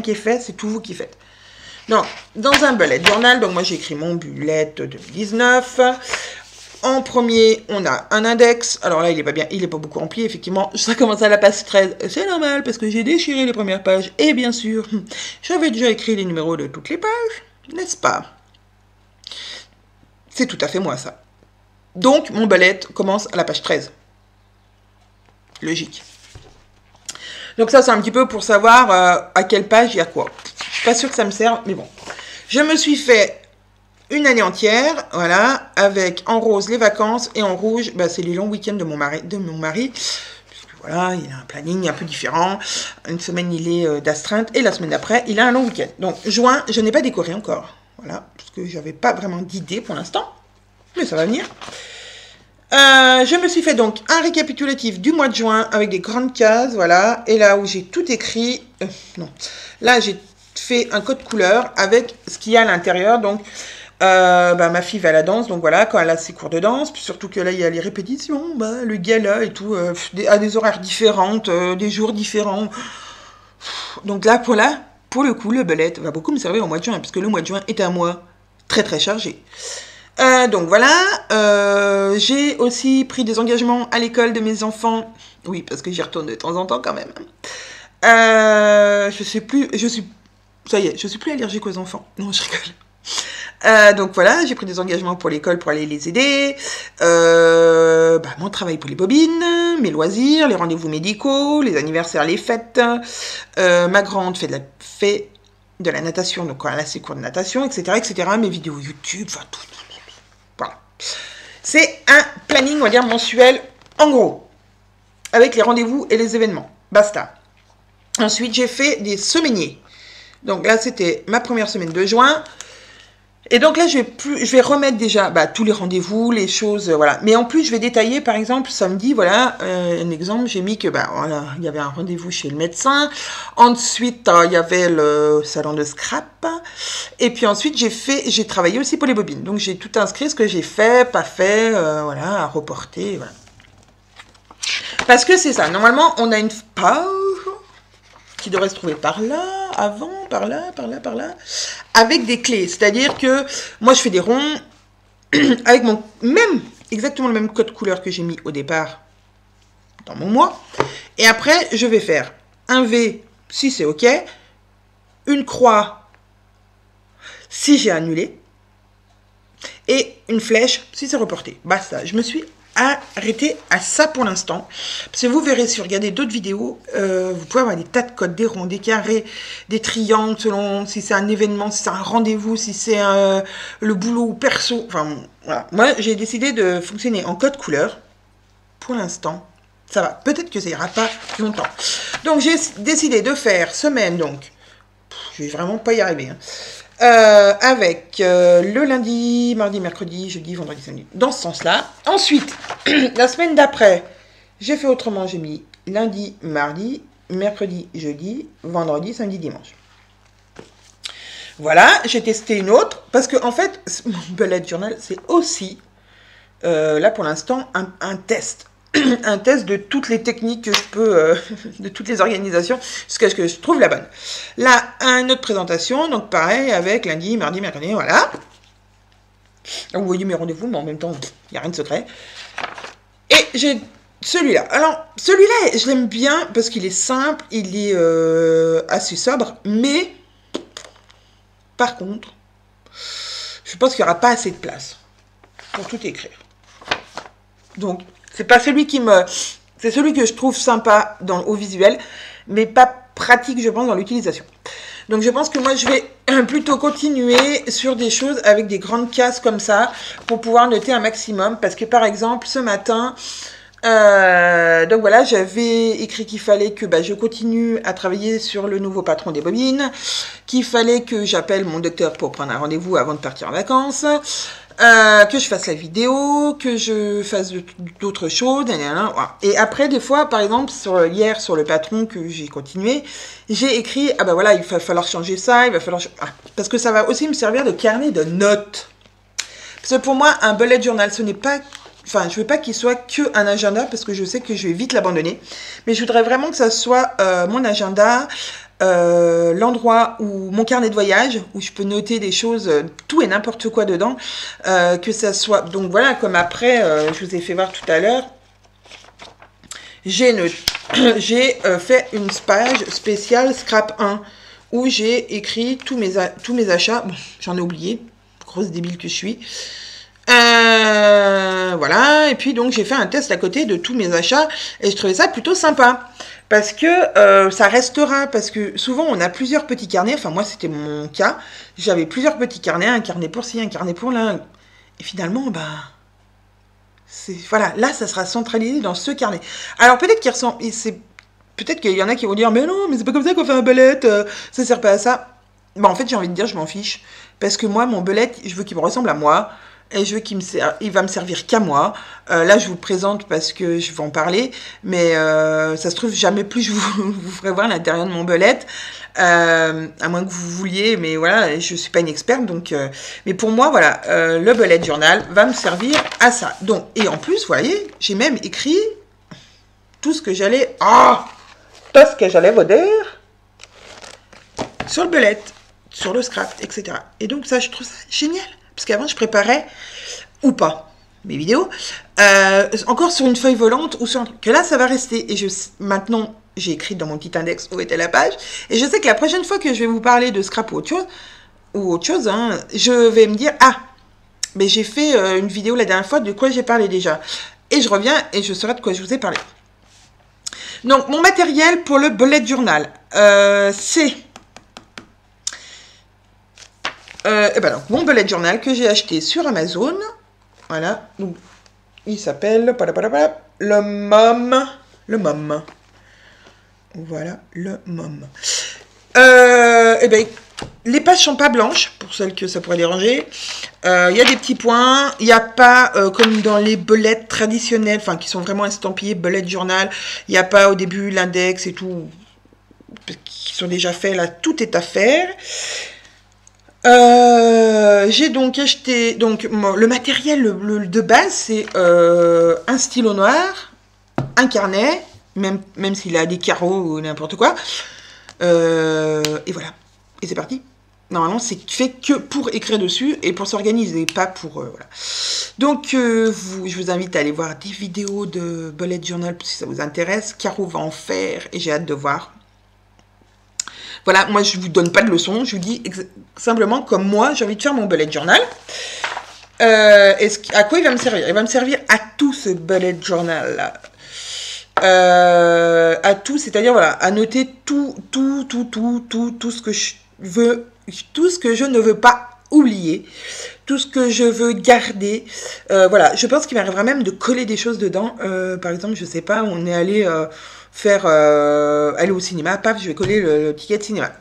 qui est fait, c'est tout vous qui faites. Donc, dans un bullet journal, donc moi j'ai écrit mon bullet 2019. En premier, on a un index. Alors là, il est pas bien, il est pas beaucoup rempli, effectivement. Ça commence à la page 13. C'est normal, parce que j'ai déchiré les premières pages. Et bien sûr, j'avais déjà écrit les numéros de toutes les pages, n'est-ce pas? C'est tout à fait moi, ça. Donc, mon bullet commence à la page 13. Logique. Donc ça, c'est un petit peu pour savoir à quelle page il y a quoi. Je suis pas sûre que ça me serve, mais bon. Je me suis fait une année entière, voilà, avec en rose les vacances et en rouge, bah, c'est les longs week-ends de mon mari. Voilà, il a un planning un peu différent. Une semaine, il est d'astreinte et la semaine d'après, il a un long week-end. Donc, juin, je n'ai pas décoré encore. Voilà, parce que j'avais pas vraiment d'idée pour l'instant, mais ça va venir. Je me suis fait donc un récapitulatif du mois de juin avec des grandes cases, voilà, et là où j'ai tout écrit, non, là j'ai fait un code couleur avec ce qu'il y a à l'intérieur, donc bah, ma fille va à la danse, donc voilà, quand elle a ses cours de danse, puis surtout que là il y a les répétitions, bah, le gala et tout, à des horaires différents, des jours différents, donc là pour le coup, le bullet va beaucoup me servir au mois de juin, puisque le mois de juin est un mois très très chargé. Donc voilà, j'ai aussi pris des engagements à l'école de mes enfants. Oui, parce que j'y retourne de temps en temps quand même. Ça y est, je suis plus allergique aux enfants. Non, je rigole. Donc voilà, j'ai pris des engagements pour l'école pour aller les aider. Mon travail pour les bobines, mes loisirs, les rendez-vous médicaux, les anniversaires, les fêtes. Ma grande fait de la natation, donc elle a ses cours de natation, etc., etc. Mes vidéos YouTube, enfin tout. Voilà. C'est un planning, on va dire, mensuel, en gros, avec les rendez-vous et les événements. Basta. Ensuite, j'ai fait des semainiers. Donc là, c'était ma première semaine de juin. Et donc là, je vais remettre déjà tous les rendez-vous, les choses, voilà. Mais en plus, je vais détailler, par exemple, samedi, voilà, un exemple, j'ai mis que, voilà, il y avait un rendez-vous chez le médecin. Ensuite, il y avait le salon de scrap. Et puis ensuite, j'ai travaillé aussi pour les bobines. Donc, j'ai tout inscrit, ce que j'ai fait, pas fait, voilà, à reporter, voilà. Parce que c'est ça, normalement, on a une page qui devrait se trouver par là, avant, par là, avec des clés. C'est-à-dire que moi, je fais des ronds avec exactement le même code couleur que j'ai mis au départ dans mon mois. Et après, je vais faire un V si c'est OK, une croix si j'ai annulé, et une flèche si c'est reporté. Basta, je me suis arrêtez à ça pour l'instant. Parce que vous verrez, si vous regardez d'autres vidéos, vous pouvez avoir des tas de codes, des ronds, des carrés, des triangles, selon si c'est un événement, si c'est un rendez-vous, si c'est le boulot ou perso. Enfin, voilà. Moi, j'ai décidé de fonctionner en code couleur. Pour l'instant, ça va. Peut-être que ça ira pas longtemps. Donc, j'ai décidé de faire semaine, donc, je vais vraiment pas y arriver, hein. Avec le lundi, mardi, mercredi, jeudi, vendredi, samedi, dans ce sens-là. Ensuite, la semaine d'après, j'ai fait autrement, j'ai mis lundi, mardi, mercredi, jeudi, vendredi, samedi, dimanche. Voilà, j'ai testé une autre, parce que en fait, mon bullet journal, c'est aussi, là pour l'instant, un test. Un test de toutes les techniques que je peux, de toutes les organisations, jusqu'à ce que je trouve la bonne. Là, une autre présentation, donc pareil, avec lundi, mardi, mercredi, voilà. Donc, vous voyez mes rendez-vous, mais en même temps, il n'y a rien de secret. Et j'ai celui-là. Alors, celui-là, je l'aime bien, parce qu'il est simple, il est assez sobre, mais, par contre, je pense qu'il n'y aura pas assez de place pour tout écrire. Donc, c'est pas celui c'est celui que je trouve sympa au visuel, mais pas pratique, je pense, dans l'utilisation. Donc, je pense que moi, je vais plutôt continuer sur des choses avec des grandes cases comme ça, pour pouvoir noter un maximum. Parce que, par exemple, ce matin, donc voilà, j'avais écrit qu'il fallait que je continue à travailler sur le nouveau patron des bobines, qu'il fallait que j'appelle mon docteur pour prendre un rendez-vous avant de partir en vacances, que je fasse la vidéo, que je fasse d'autres choses, voilà. Et après, des fois, par exemple, hier, sur le patron que j'ai continué, j'ai écrit, voilà, il va falloir changer ça, il va falloir... parce que ça va aussi me servir de carnet de notes. Parce que pour moi, un bullet journal, ce n'est pas... Enfin, je veux pas qu'il soit que un agenda, parce que je sais que je vais vite l'abandonner. Mais je voudrais vraiment que ça soit mon agenda... l'endroit où mon carnet de voyage, où je peux noter des choses, tout et n'importe quoi dedans, que ça soit, donc voilà, comme après, je vous ai fait voir tout à l'heure, j'ai fait une page spéciale Scrap 1, où j'ai écrit tous mes achats, bon, j'en ai oublié, grosse débile que je suis, voilà, et puis donc j'ai fait un test à côté de tous mes achats, et je trouvais ça plutôt sympa. Parce que ça restera, parce que souvent on a plusieurs petits carnets, enfin moi c'était mon cas, j'avais plusieurs petits carnets, un carnet pour ci, un carnet pour là, et finalement, voilà, là ça sera centralisé dans ce carnet. Alors peut-être peut-être qu'il y en a qui vont dire, mais non, mais c'est pas comme ça qu'on fait un bullet, ça sert pas à ça. En fait j'ai envie de dire, je m'en fiche, parce que moi mon bullet, je veux qu'il me ressemble à moi, et je veux il va me servir qu'à moi. Là, je vous le présente parce que je vais en parler, mais ça se trouve, jamais plus je vous ferai voir l'intérieur de mon bullet, à moins que vous vouliez, mais voilà, je suis pas une experte, donc... mais pour moi, voilà, le bullet journal va me servir à ça. Donc, et en plus, vous voyez, j'ai même écrit tout ce que j'allais... tout ce que j'allais vous dire sur le bullet, sur le scrap, etc. Et donc ça, je trouve ça génial. parce qu'avant je préparais, ou pas, mes vidéos, encore sur une feuille volante, ou sur un truc, que là ça va rester, et maintenant j'ai écrit dans mon petit index où était la page, et je sais que la prochaine fois que je vais vous parler de scrap ou autre chose, hein, je vais me dire, ah, mais j'ai fait une vidéo la dernière fois, de quoi j'ai parlé déjà, et je reviens, et je saurai de quoi je vous ai parlé. Donc, mon matériel pour le bullet journal, c'est... et ben donc, mon bullet journal que j'ai acheté sur Amazon. Voilà. Donc, il s'appelle... Le Mom. Le Mom. Voilà, le Mom. Et ben, les pages sont pas blanches, pour celles que ça pourrait déranger. Il y a des petits points. Il n'y a pas, comme dans les bullets traditionnels, enfin, qui sont vraiment estampillés bullet journal, il n'y a pas au début l'index et tout, qui sont déjà faits. Là, tout est à faire. J'ai donc acheté le matériel de base, c'est un stylo noir, un carnet, même s'il a des carreaux ou n'importe quoi, et voilà, et c'est parti. Normalement, c'est fait que pour écrire dessus et pour s'organiser, pas pour... voilà. Donc, je vous invite à aller voir des vidéos de bullet journal si ça vous intéresse. Caro va en faire et j'ai hâte de voir. Voilà, moi, je ne vous donne pas de leçons. Je vous dis simplement comme moi, j'ai envie de faire mon bullet journal. À quoi il va me servir? Il va me servir à tout ce bullet journal-là. À tout, c'est-à-dire, voilà, à noter tout ce que je veux, tout ce que je ne veux pas oublier, tout ce que je veux garder. Voilà, je pense qu'il m'arrivera même de coller des choses dedans. Par exemple, je sais pas, on est allé aller au cinéma, paf, je vais coller le ticket de cinéma.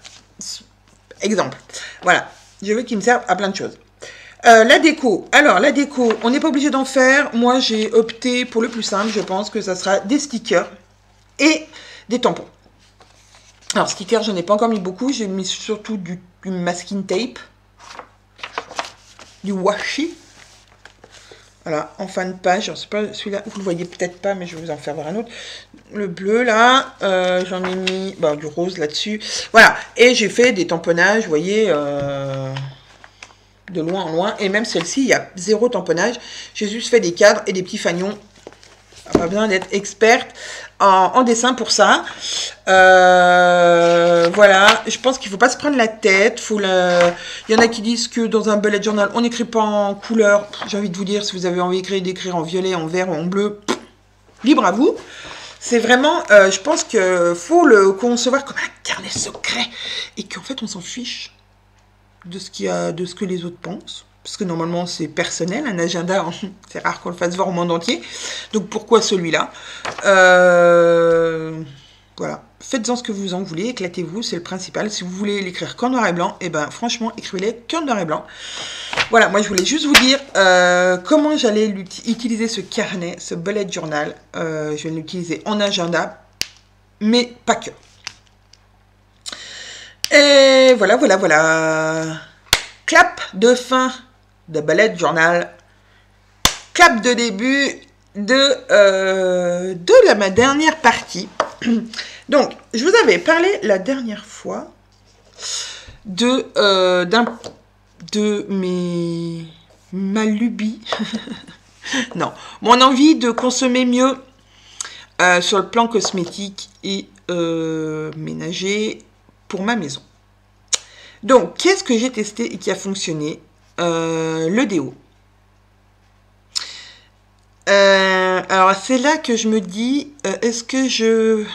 Exemple. Voilà, je veux qu'il me serve à plein de choses. La déco. Alors, la déco, on n'est pas obligé d'en faire. Moi, j'ai opté pour le plus simple. Je pense que ça sera des stickers et des tampons. Alors, stickers, je n'ai pas encore mis beaucoup. J'ai mis surtout du masking tape, du washi. Voilà, en fin de page. Je sais pas, celui-là, vous le voyez peut-être pas, mais je vais vous en faire voir un autre. Le bleu, là, j'en ai mis du rose là-dessus. Voilà, et j'ai fait des tamponnages, vous voyez... de loin en loin, et même celle-ci, il y a 0 tamponnage. J'ai juste fait des cadres et des petits fagnons. Pas besoin d'être experte en dessin pour ça. Voilà, je pense qu'il ne faut pas se prendre la tête. Il y en a qui disent que dans un bullet journal, on n'écrit pas en couleur. J'ai envie de vous dire, si vous avez envie d'écrire en violet, en vert ou en bleu, libre à vous. C'est vraiment, je pense qu'il faut le concevoir comme un carnet secret et qu'en fait, on s'en fiche de ce que les autres pensent, parce que normalement c'est personnel, un agenda, c'est rare qu'on le fasse voir au monde entier, donc pourquoi celui-là? Voilà, faites-en ce que vous en voulez, éclatez-vous, c'est le principal. Si vous voulez l'écrire qu'en noir et blanc, et ben franchement, écrivez-les qu'en noir et blanc. Voilà, moi je voulais juste vous dire comment j'allais utiliser ce carnet, ce bullet journal. Je vais l'utiliser en agenda, mais pas que. Et voilà. Clap de fin de bullet journal. Clap de début de ma dernière partie. Donc, je vous avais parlé la dernière fois ma lubie. Non, mon envie de consommer mieux sur le plan cosmétique et ménager pour ma maison. Donc, qu'est-ce que j'ai testé et qui a fonctionné? Le déo. Alors, c'est là que je me dis, est-ce que je...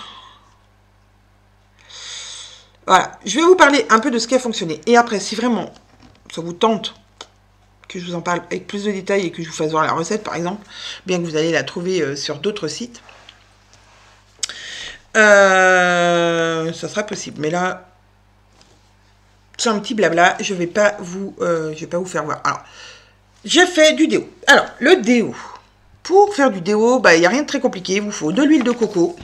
Voilà, je vais vous parler un peu de ce qui a fonctionné. Et après, si vraiment ça vous tente que je vous en parle avec plus de détails et que je vous fasse voir la recette, par exemple, bien que vous allez la trouver sur d'autres sites, ça sera possible. Mais là, c'est un petit blabla, je vais pas vous faire voir. Alors, j'ai fait du déo. Alors, le déo. Pour faire du déo, il n'y a rien de très compliqué. Il vous faut de l'huile de coco.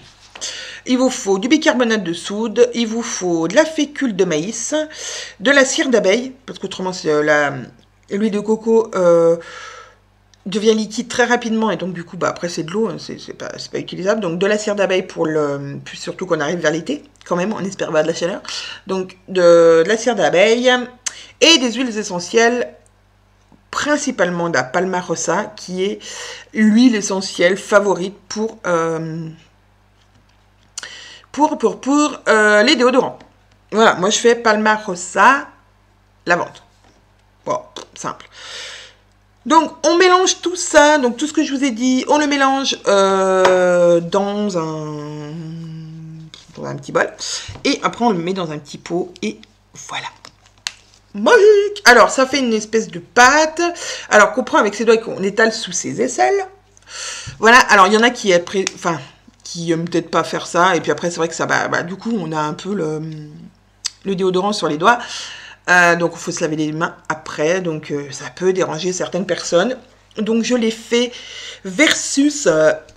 Il vous faut du bicarbonate de soude. Il vous faut de la fécule de maïs. De la cire d'abeille. Parce qu'autrement, l'huile de coco devient liquide très rapidement. Et donc, du coup, après, c'est de l'eau. Hein, c'est pas utilisable. Donc, de la cire d'abeille puis surtout qu'on arrive vers l'été. Quand même, on espère avoir de la chaleur. Donc, de la cire d'abeille. Et des huiles essentielles principalement de la Palmarosa, qui est l'huile essentielle favorite pour les déodorants. Voilà, moi je fais Palmarosa lavande. Bon, simple. Donc, on mélange tout ça, donc tout ce que je vous ai dit, on le mélange dans un petit bol. Et après, on le met dans un petit pot et voilà. Magique! Alors, ça fait une espèce de pâte. Alors, qu'on prend avec ses doigts et qu'on étale sous ses aisselles. Voilà, alors il y en a qui aiment peut-être pas faire ça. Et puis après, c'est vrai que ça, du coup, on a un peu le déodorant sur les doigts. Donc, il faut se laver les mains après. Donc, ça peut déranger certaines personnes. Donc, je l'ai fait versus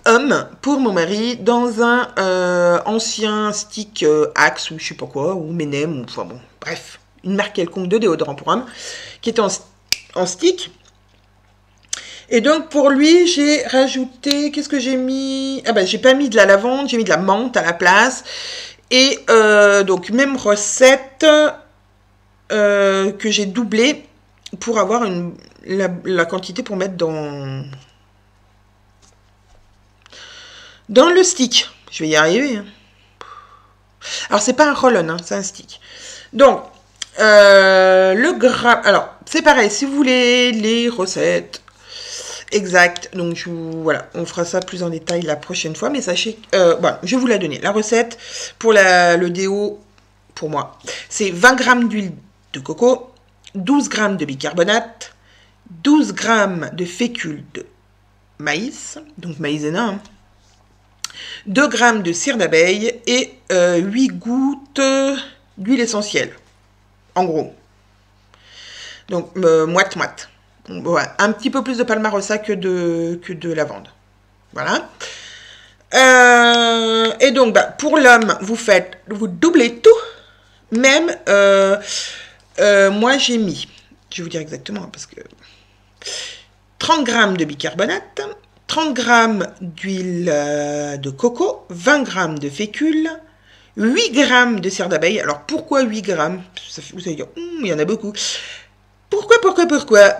homme pour mon mari dans un ancien stick Axe ou je sais pas quoi, ou Menem, ou enfin bon, bref, une marque quelconque de déodorant pour homme qui était en stick. Et donc, pour lui, j'ai rajouté, qu'est-ce que j'ai mis? Ah ben, j'ai pas mis de la lavande, j'ai mis de la menthe à la place. Et donc, même recette que j'ai doublée pour avoir la quantité pour mettre dans le stick. Je vais y arriver. Hein. Alors, c'est pas un roll-on, hein, c'est un stick. Donc, le gramme... Alors, c'est pareil, si vous voulez les recettes exactes, donc voilà, on fera ça plus en détail la prochaine fois, mais sachez... voilà, je vais vous la donner. La recette pour le déo, pour moi, c'est 20 g d'huile de coco, 12 g de bicarbonate, 12 g de fécule de maïs, donc maïzena, hein, 2 g de cire d'abeille et 8 gouttes d'huile essentielle, en gros. Donc, moite-moite. Voilà. Un petit peu plus de Palmarosa que de lavande. Voilà. Et donc, pour l'homme, vous doublez tout. Même, moi, j'ai mis, je vais vous dire exactement, parce que 30 g de bicarbonate, 30 g d'huile de coco, 20 g de fécule, 8 g de cire d'abeille. Alors, pourquoi 8 g? Vous allez dire, il y en a beaucoup. Pourquoi?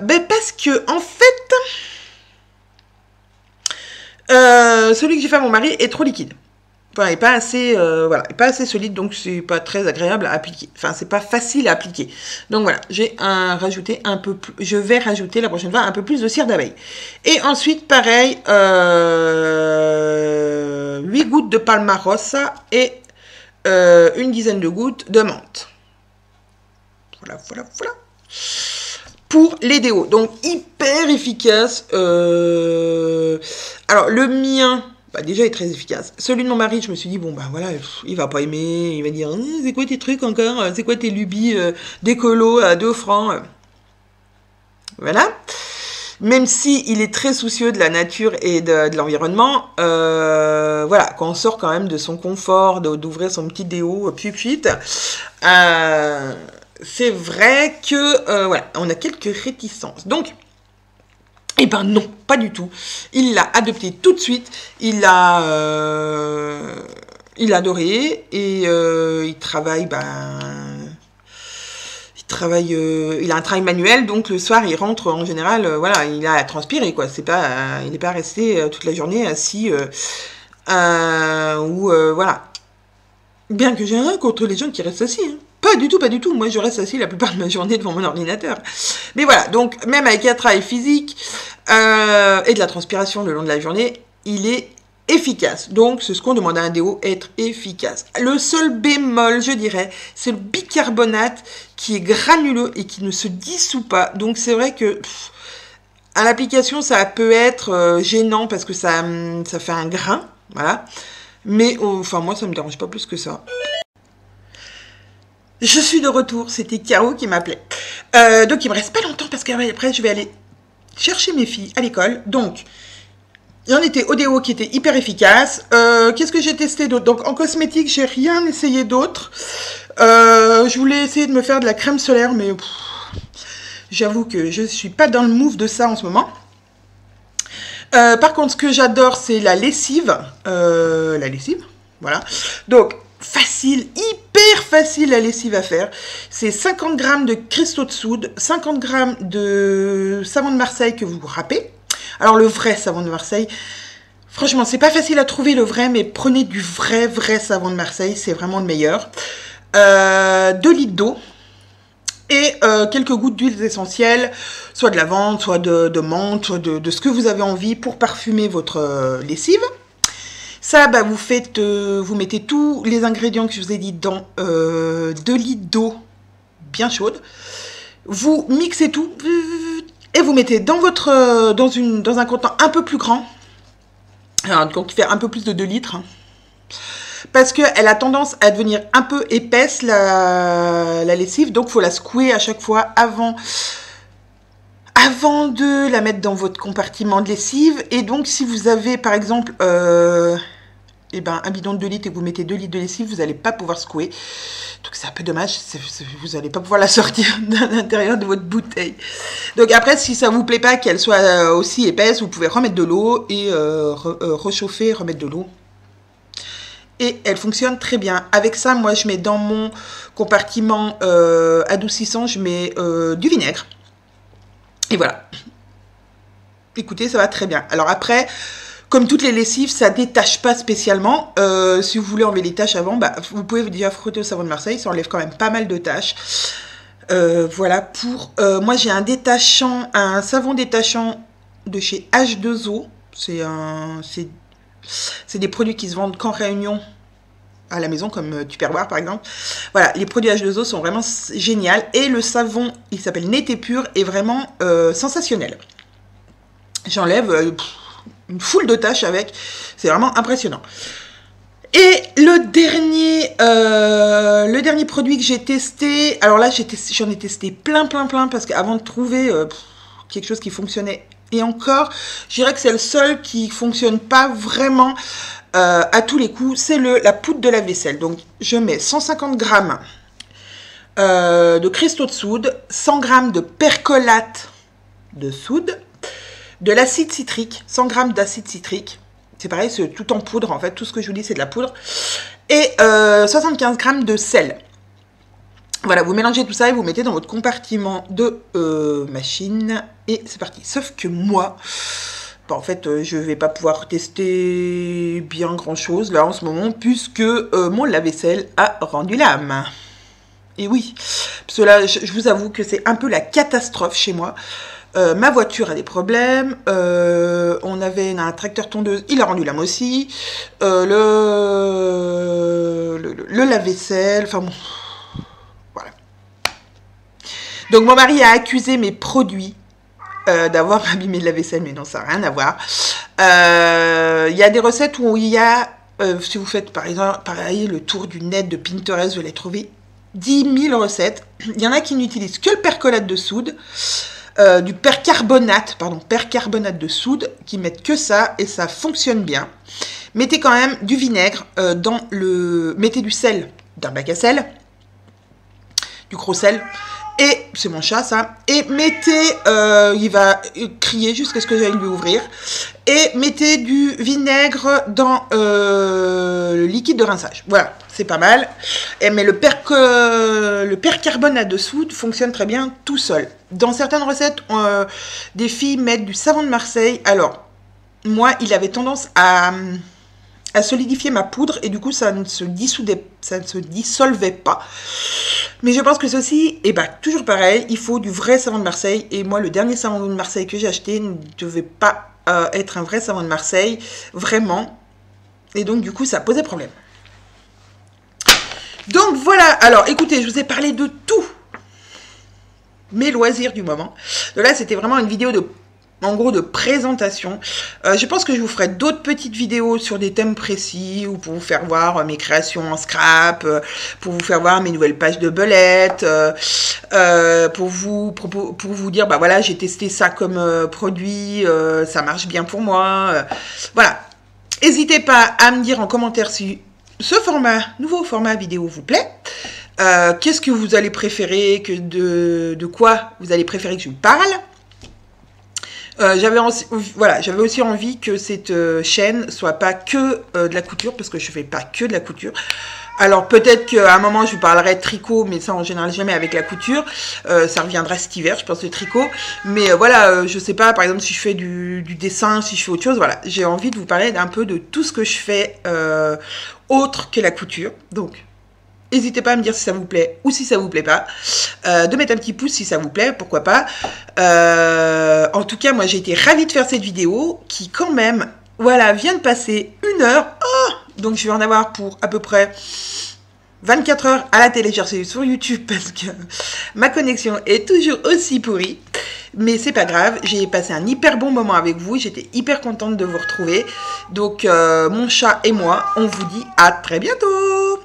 Ben parce que, en fait, celui que j'ai fait à mon mari est trop liquide. Enfin, il n'est pas assez, voilà, pas assez solide, donc c'est pas très agréable à appliquer. Enfin, c'est pas facile à appliquer. Donc voilà, j'ai rajouté un peu plus, je vais rajouter la prochaine fois un peu plus de cire d'abeille. Et ensuite, pareil, 8 gouttes de Palmarosa et une dizaine de gouttes de menthe. Voilà. Pour les déos, donc hyper efficace. Alors le mien, déjà est très efficace. Celui de mon mari, je me suis dit bon voilà, il va pas aimer, il va dire c'est quoi tes trucs encore, c'est quoi tes lubies d'écolo à 2 francs. Voilà. Même si il est très soucieux de la nature et de l'environnement, voilà, quand on sort quand même de son confort, d'ouvrir son petit déo, c'est vrai que, voilà, on a quelques réticences. Donc, eh ben non, pas du tout. Il l'a adopté tout de suite. Il a adoré et il travaille, il a un travail manuel, donc le soir il rentre en général, voilà, il a transpiré quoi. C'est pas, il n'est pas resté toute la journée assis voilà. Bien que j'ai rien contre les gens qui restent assis. Hein. Pas du tout. Moi, je reste assis la plupart de ma journée devant mon ordinateur. Mais voilà, donc, même avec un travail physique et de la transpiration le long de la journée, il est efficace. Donc, c'est ce qu'on demande à un déo, être efficace. Le seul bémol, je dirais, c'est le bicarbonate qui est granuleux et qui ne se dissout pas. Donc, c'est vrai que... à l'application, ça peut être gênant parce que ça fait un grain, voilà. Mais, enfin, moi, ça me dérange pas plus que ça. Je suis de retour, c'était Caro qui m'appelait. Donc, il me reste pas longtemps parce qu'après, je vais aller chercher mes filles à l'école. Donc, il y en était au déo qui était hyper efficace. Qu'est-ce que j'ai testé d'autre? Donc, en cosmétique, j'ai rien essayé d'autre. Je voulais essayer de me faire de la crème solaire, mais j'avoue que je suis pas dans le move de ça en ce moment. Par contre, ce que j'adore, c'est la lessive. Voilà. Donc, facile, hyper hyper facile la lessive à faire. C'est 50 g de cristaux de soude, 50 g de savon de Marseille que vous râpez. Alors le vrai savon de Marseille, franchement, c'est pas facile à trouver le vrai, mais prenez du vrai savon de Marseille, c'est vraiment le meilleur. 2 litres d'eau et quelques gouttes d'huiles essentielles, soit de lavande, soit de menthe, soit de ce que vous avez envie pour parfumer votre lessive. Ça, bah, vous mettez tous les ingrédients que je vous ai dit dans 2 litres d'eau bien chaude. Vous mixez tout et vous mettez dans un contenant un peu plus grand. Alors, donc, il fait un peu plus de 2 litres. Hein, parce qu'elle a tendance à devenir un peu épaisse, la lessive. Donc, il faut la secouer à chaque fois avant de la mettre dans votre compartiment de lessive. Et donc, si vous avez, par exemple, un bidon de 2 litres et que vous mettez 2 litres de lessive, vous n'allez pas pouvoir secouer. Donc, c'est un peu dommage. Vous n'allez pas pouvoir la sortir de l'intérieur de votre bouteille. Donc, après, si ça ne vous plaît pas qu'elle soit aussi épaisse, vous pouvez remettre de l'eau et rechauffer, remettre de l'eau. Et elle fonctionne très bien. Avec ça, moi, je mets dans mon compartiment adoucissant, je mets du vinaigre. Et voilà. Écoutez, ça va très bien. Alors après, comme toutes les lessives, ça ne détache pas spécialement. Si vous voulez enlever les taches avant, bah, vous pouvez déjà frotter au savon de Marseille. Ça enlève quand même pas mal de taches. Voilà pour... moi, j'ai un savon détachant de chez H2O. C'est des produits qui se vendent qu'en Réunion à la maison, comme Tupperware par exemple. Voilà, les produits H2O sont vraiment géniaux. Et le savon, il s'appelle Net et Pur, est vraiment sensationnel. J'enlève une foule de tâches avec. C'est vraiment impressionnant. Et le dernier produit que j'ai testé, alors là j'en ai testé plein parce qu'avant de trouver quelque chose qui fonctionnait, et encore, je dirais que c'est le seul qui fonctionne pas vraiment à tous les coups, c'est la poudre de lave-vaisselle. Donc je mets 150 g de cristaux de soude, 100 g de percolate de soude, de l'acide citrique, 100 g d'acide citrique. C'est pareil, c'est tout en poudre, en fait. Tout ce que je vous dis, c'est de la poudre. Et 75 g de sel. Voilà, vous mélangez tout ça et vous mettez dans votre compartiment de machine. Et c'est parti. Sauf que moi, bah, en fait, je ne vais pas pouvoir tester bien grand-chose, là, en ce moment, puisque mon lave-vaisselle a rendu l'âme. Et oui, parce que là, je vous avoue que c'est un peu la catastrophe chez moi. Ma voiture a des problèmes, on avait un tracteur tondeuse, il a rendu l'âme aussi, le lave-vaisselle, enfin bon, voilà. Donc mon mari a accusé mes produits d'avoir abîmé le lave-vaisselle, mais non, ça n'a rien à voir. Il y a des recettes où il y a, si vous faites par exemple, pareil, le tour du net de Pinterest, vous allez trouver 10 000 recettes. Il y en a qui n'utilisent que le percolate de soude. Du percarbonate de soude, qui mettent que ça et ça fonctionne bien. Mettez quand même du vinaigre mettez du sel d'un bac à sel, du gros sel, et c'est mon chat ça, et mettez, il va crier jusqu'à ce que j'aille lui ouvrir, et mettez du vinaigre dans le liquide de rinçage. Voilà, c'est pas mal. Mais le percarbonate de soude fonctionne très bien tout seul. Dans certaines recettes, des filles mettent du savon de Marseille. Alors, moi, il avait tendance à solidifier ma poudre et du coup, ça ne se dissolvait pas. Mais je pense que ceci, toujours pareil, il faut du vrai savon de Marseille. Et moi, le dernier savon de Marseille que j'ai acheté ne devait pas être un vrai savon de Marseille, vraiment. Et donc, du coup, ça posait problème. Donc, voilà. Alors, écoutez, je vous ai parlé de tout. Mes loisirs du moment. Donc là, c'était vraiment une vidéo en gros de présentation. Je pense que je vous ferai d'autres petites vidéos sur des thèmes précis ou pour vous faire voir mes créations en scrap, pour vous faire voir mes nouvelles pages de belette, pour vous dire, bah voilà, j'ai testé ça comme produit, ça marche bien pour moi. Voilà. N'hésitez pas à me dire en commentaire si ce nouveau format vidéo vous plaît. Qu'est-ce que vous allez préférer, de quoi vous allez préférer que je vous parle. j'avais aussi envie que cette chaîne soit pas que de la couture, parce que je fais pas que de la couture. Alors peut-être qu'à un moment je vous parlerai de tricot, mais ça en général jamais avec la couture. Ça reviendra cet hiver, je pense, le tricot. Mais voilà, je sais pas, par exemple si je fais du dessin, si je fais autre chose, voilà. J'ai envie de vous parler un peu de tout ce que je fais autre que la couture. Donc, n'hésitez pas à me dire si ça vous plaît ou si ça vous plaît pas. De mettre un petit pouce si ça vous plaît, pourquoi pas. En tout cas, moi j'ai été ravie de faire cette vidéo qui quand même, voilà, vient de passer 1 heure. Oh, donc je vais en avoir pour à peu près 24 heures à la télécharger sur YouTube parce que ma connexion est toujours aussi pourrie. Mais c'est pas grave, j'ai passé un hyper bon moment avec vous, j'étais hyper contente de vous retrouver. Donc mon chat et moi, on vous dit à très bientôt.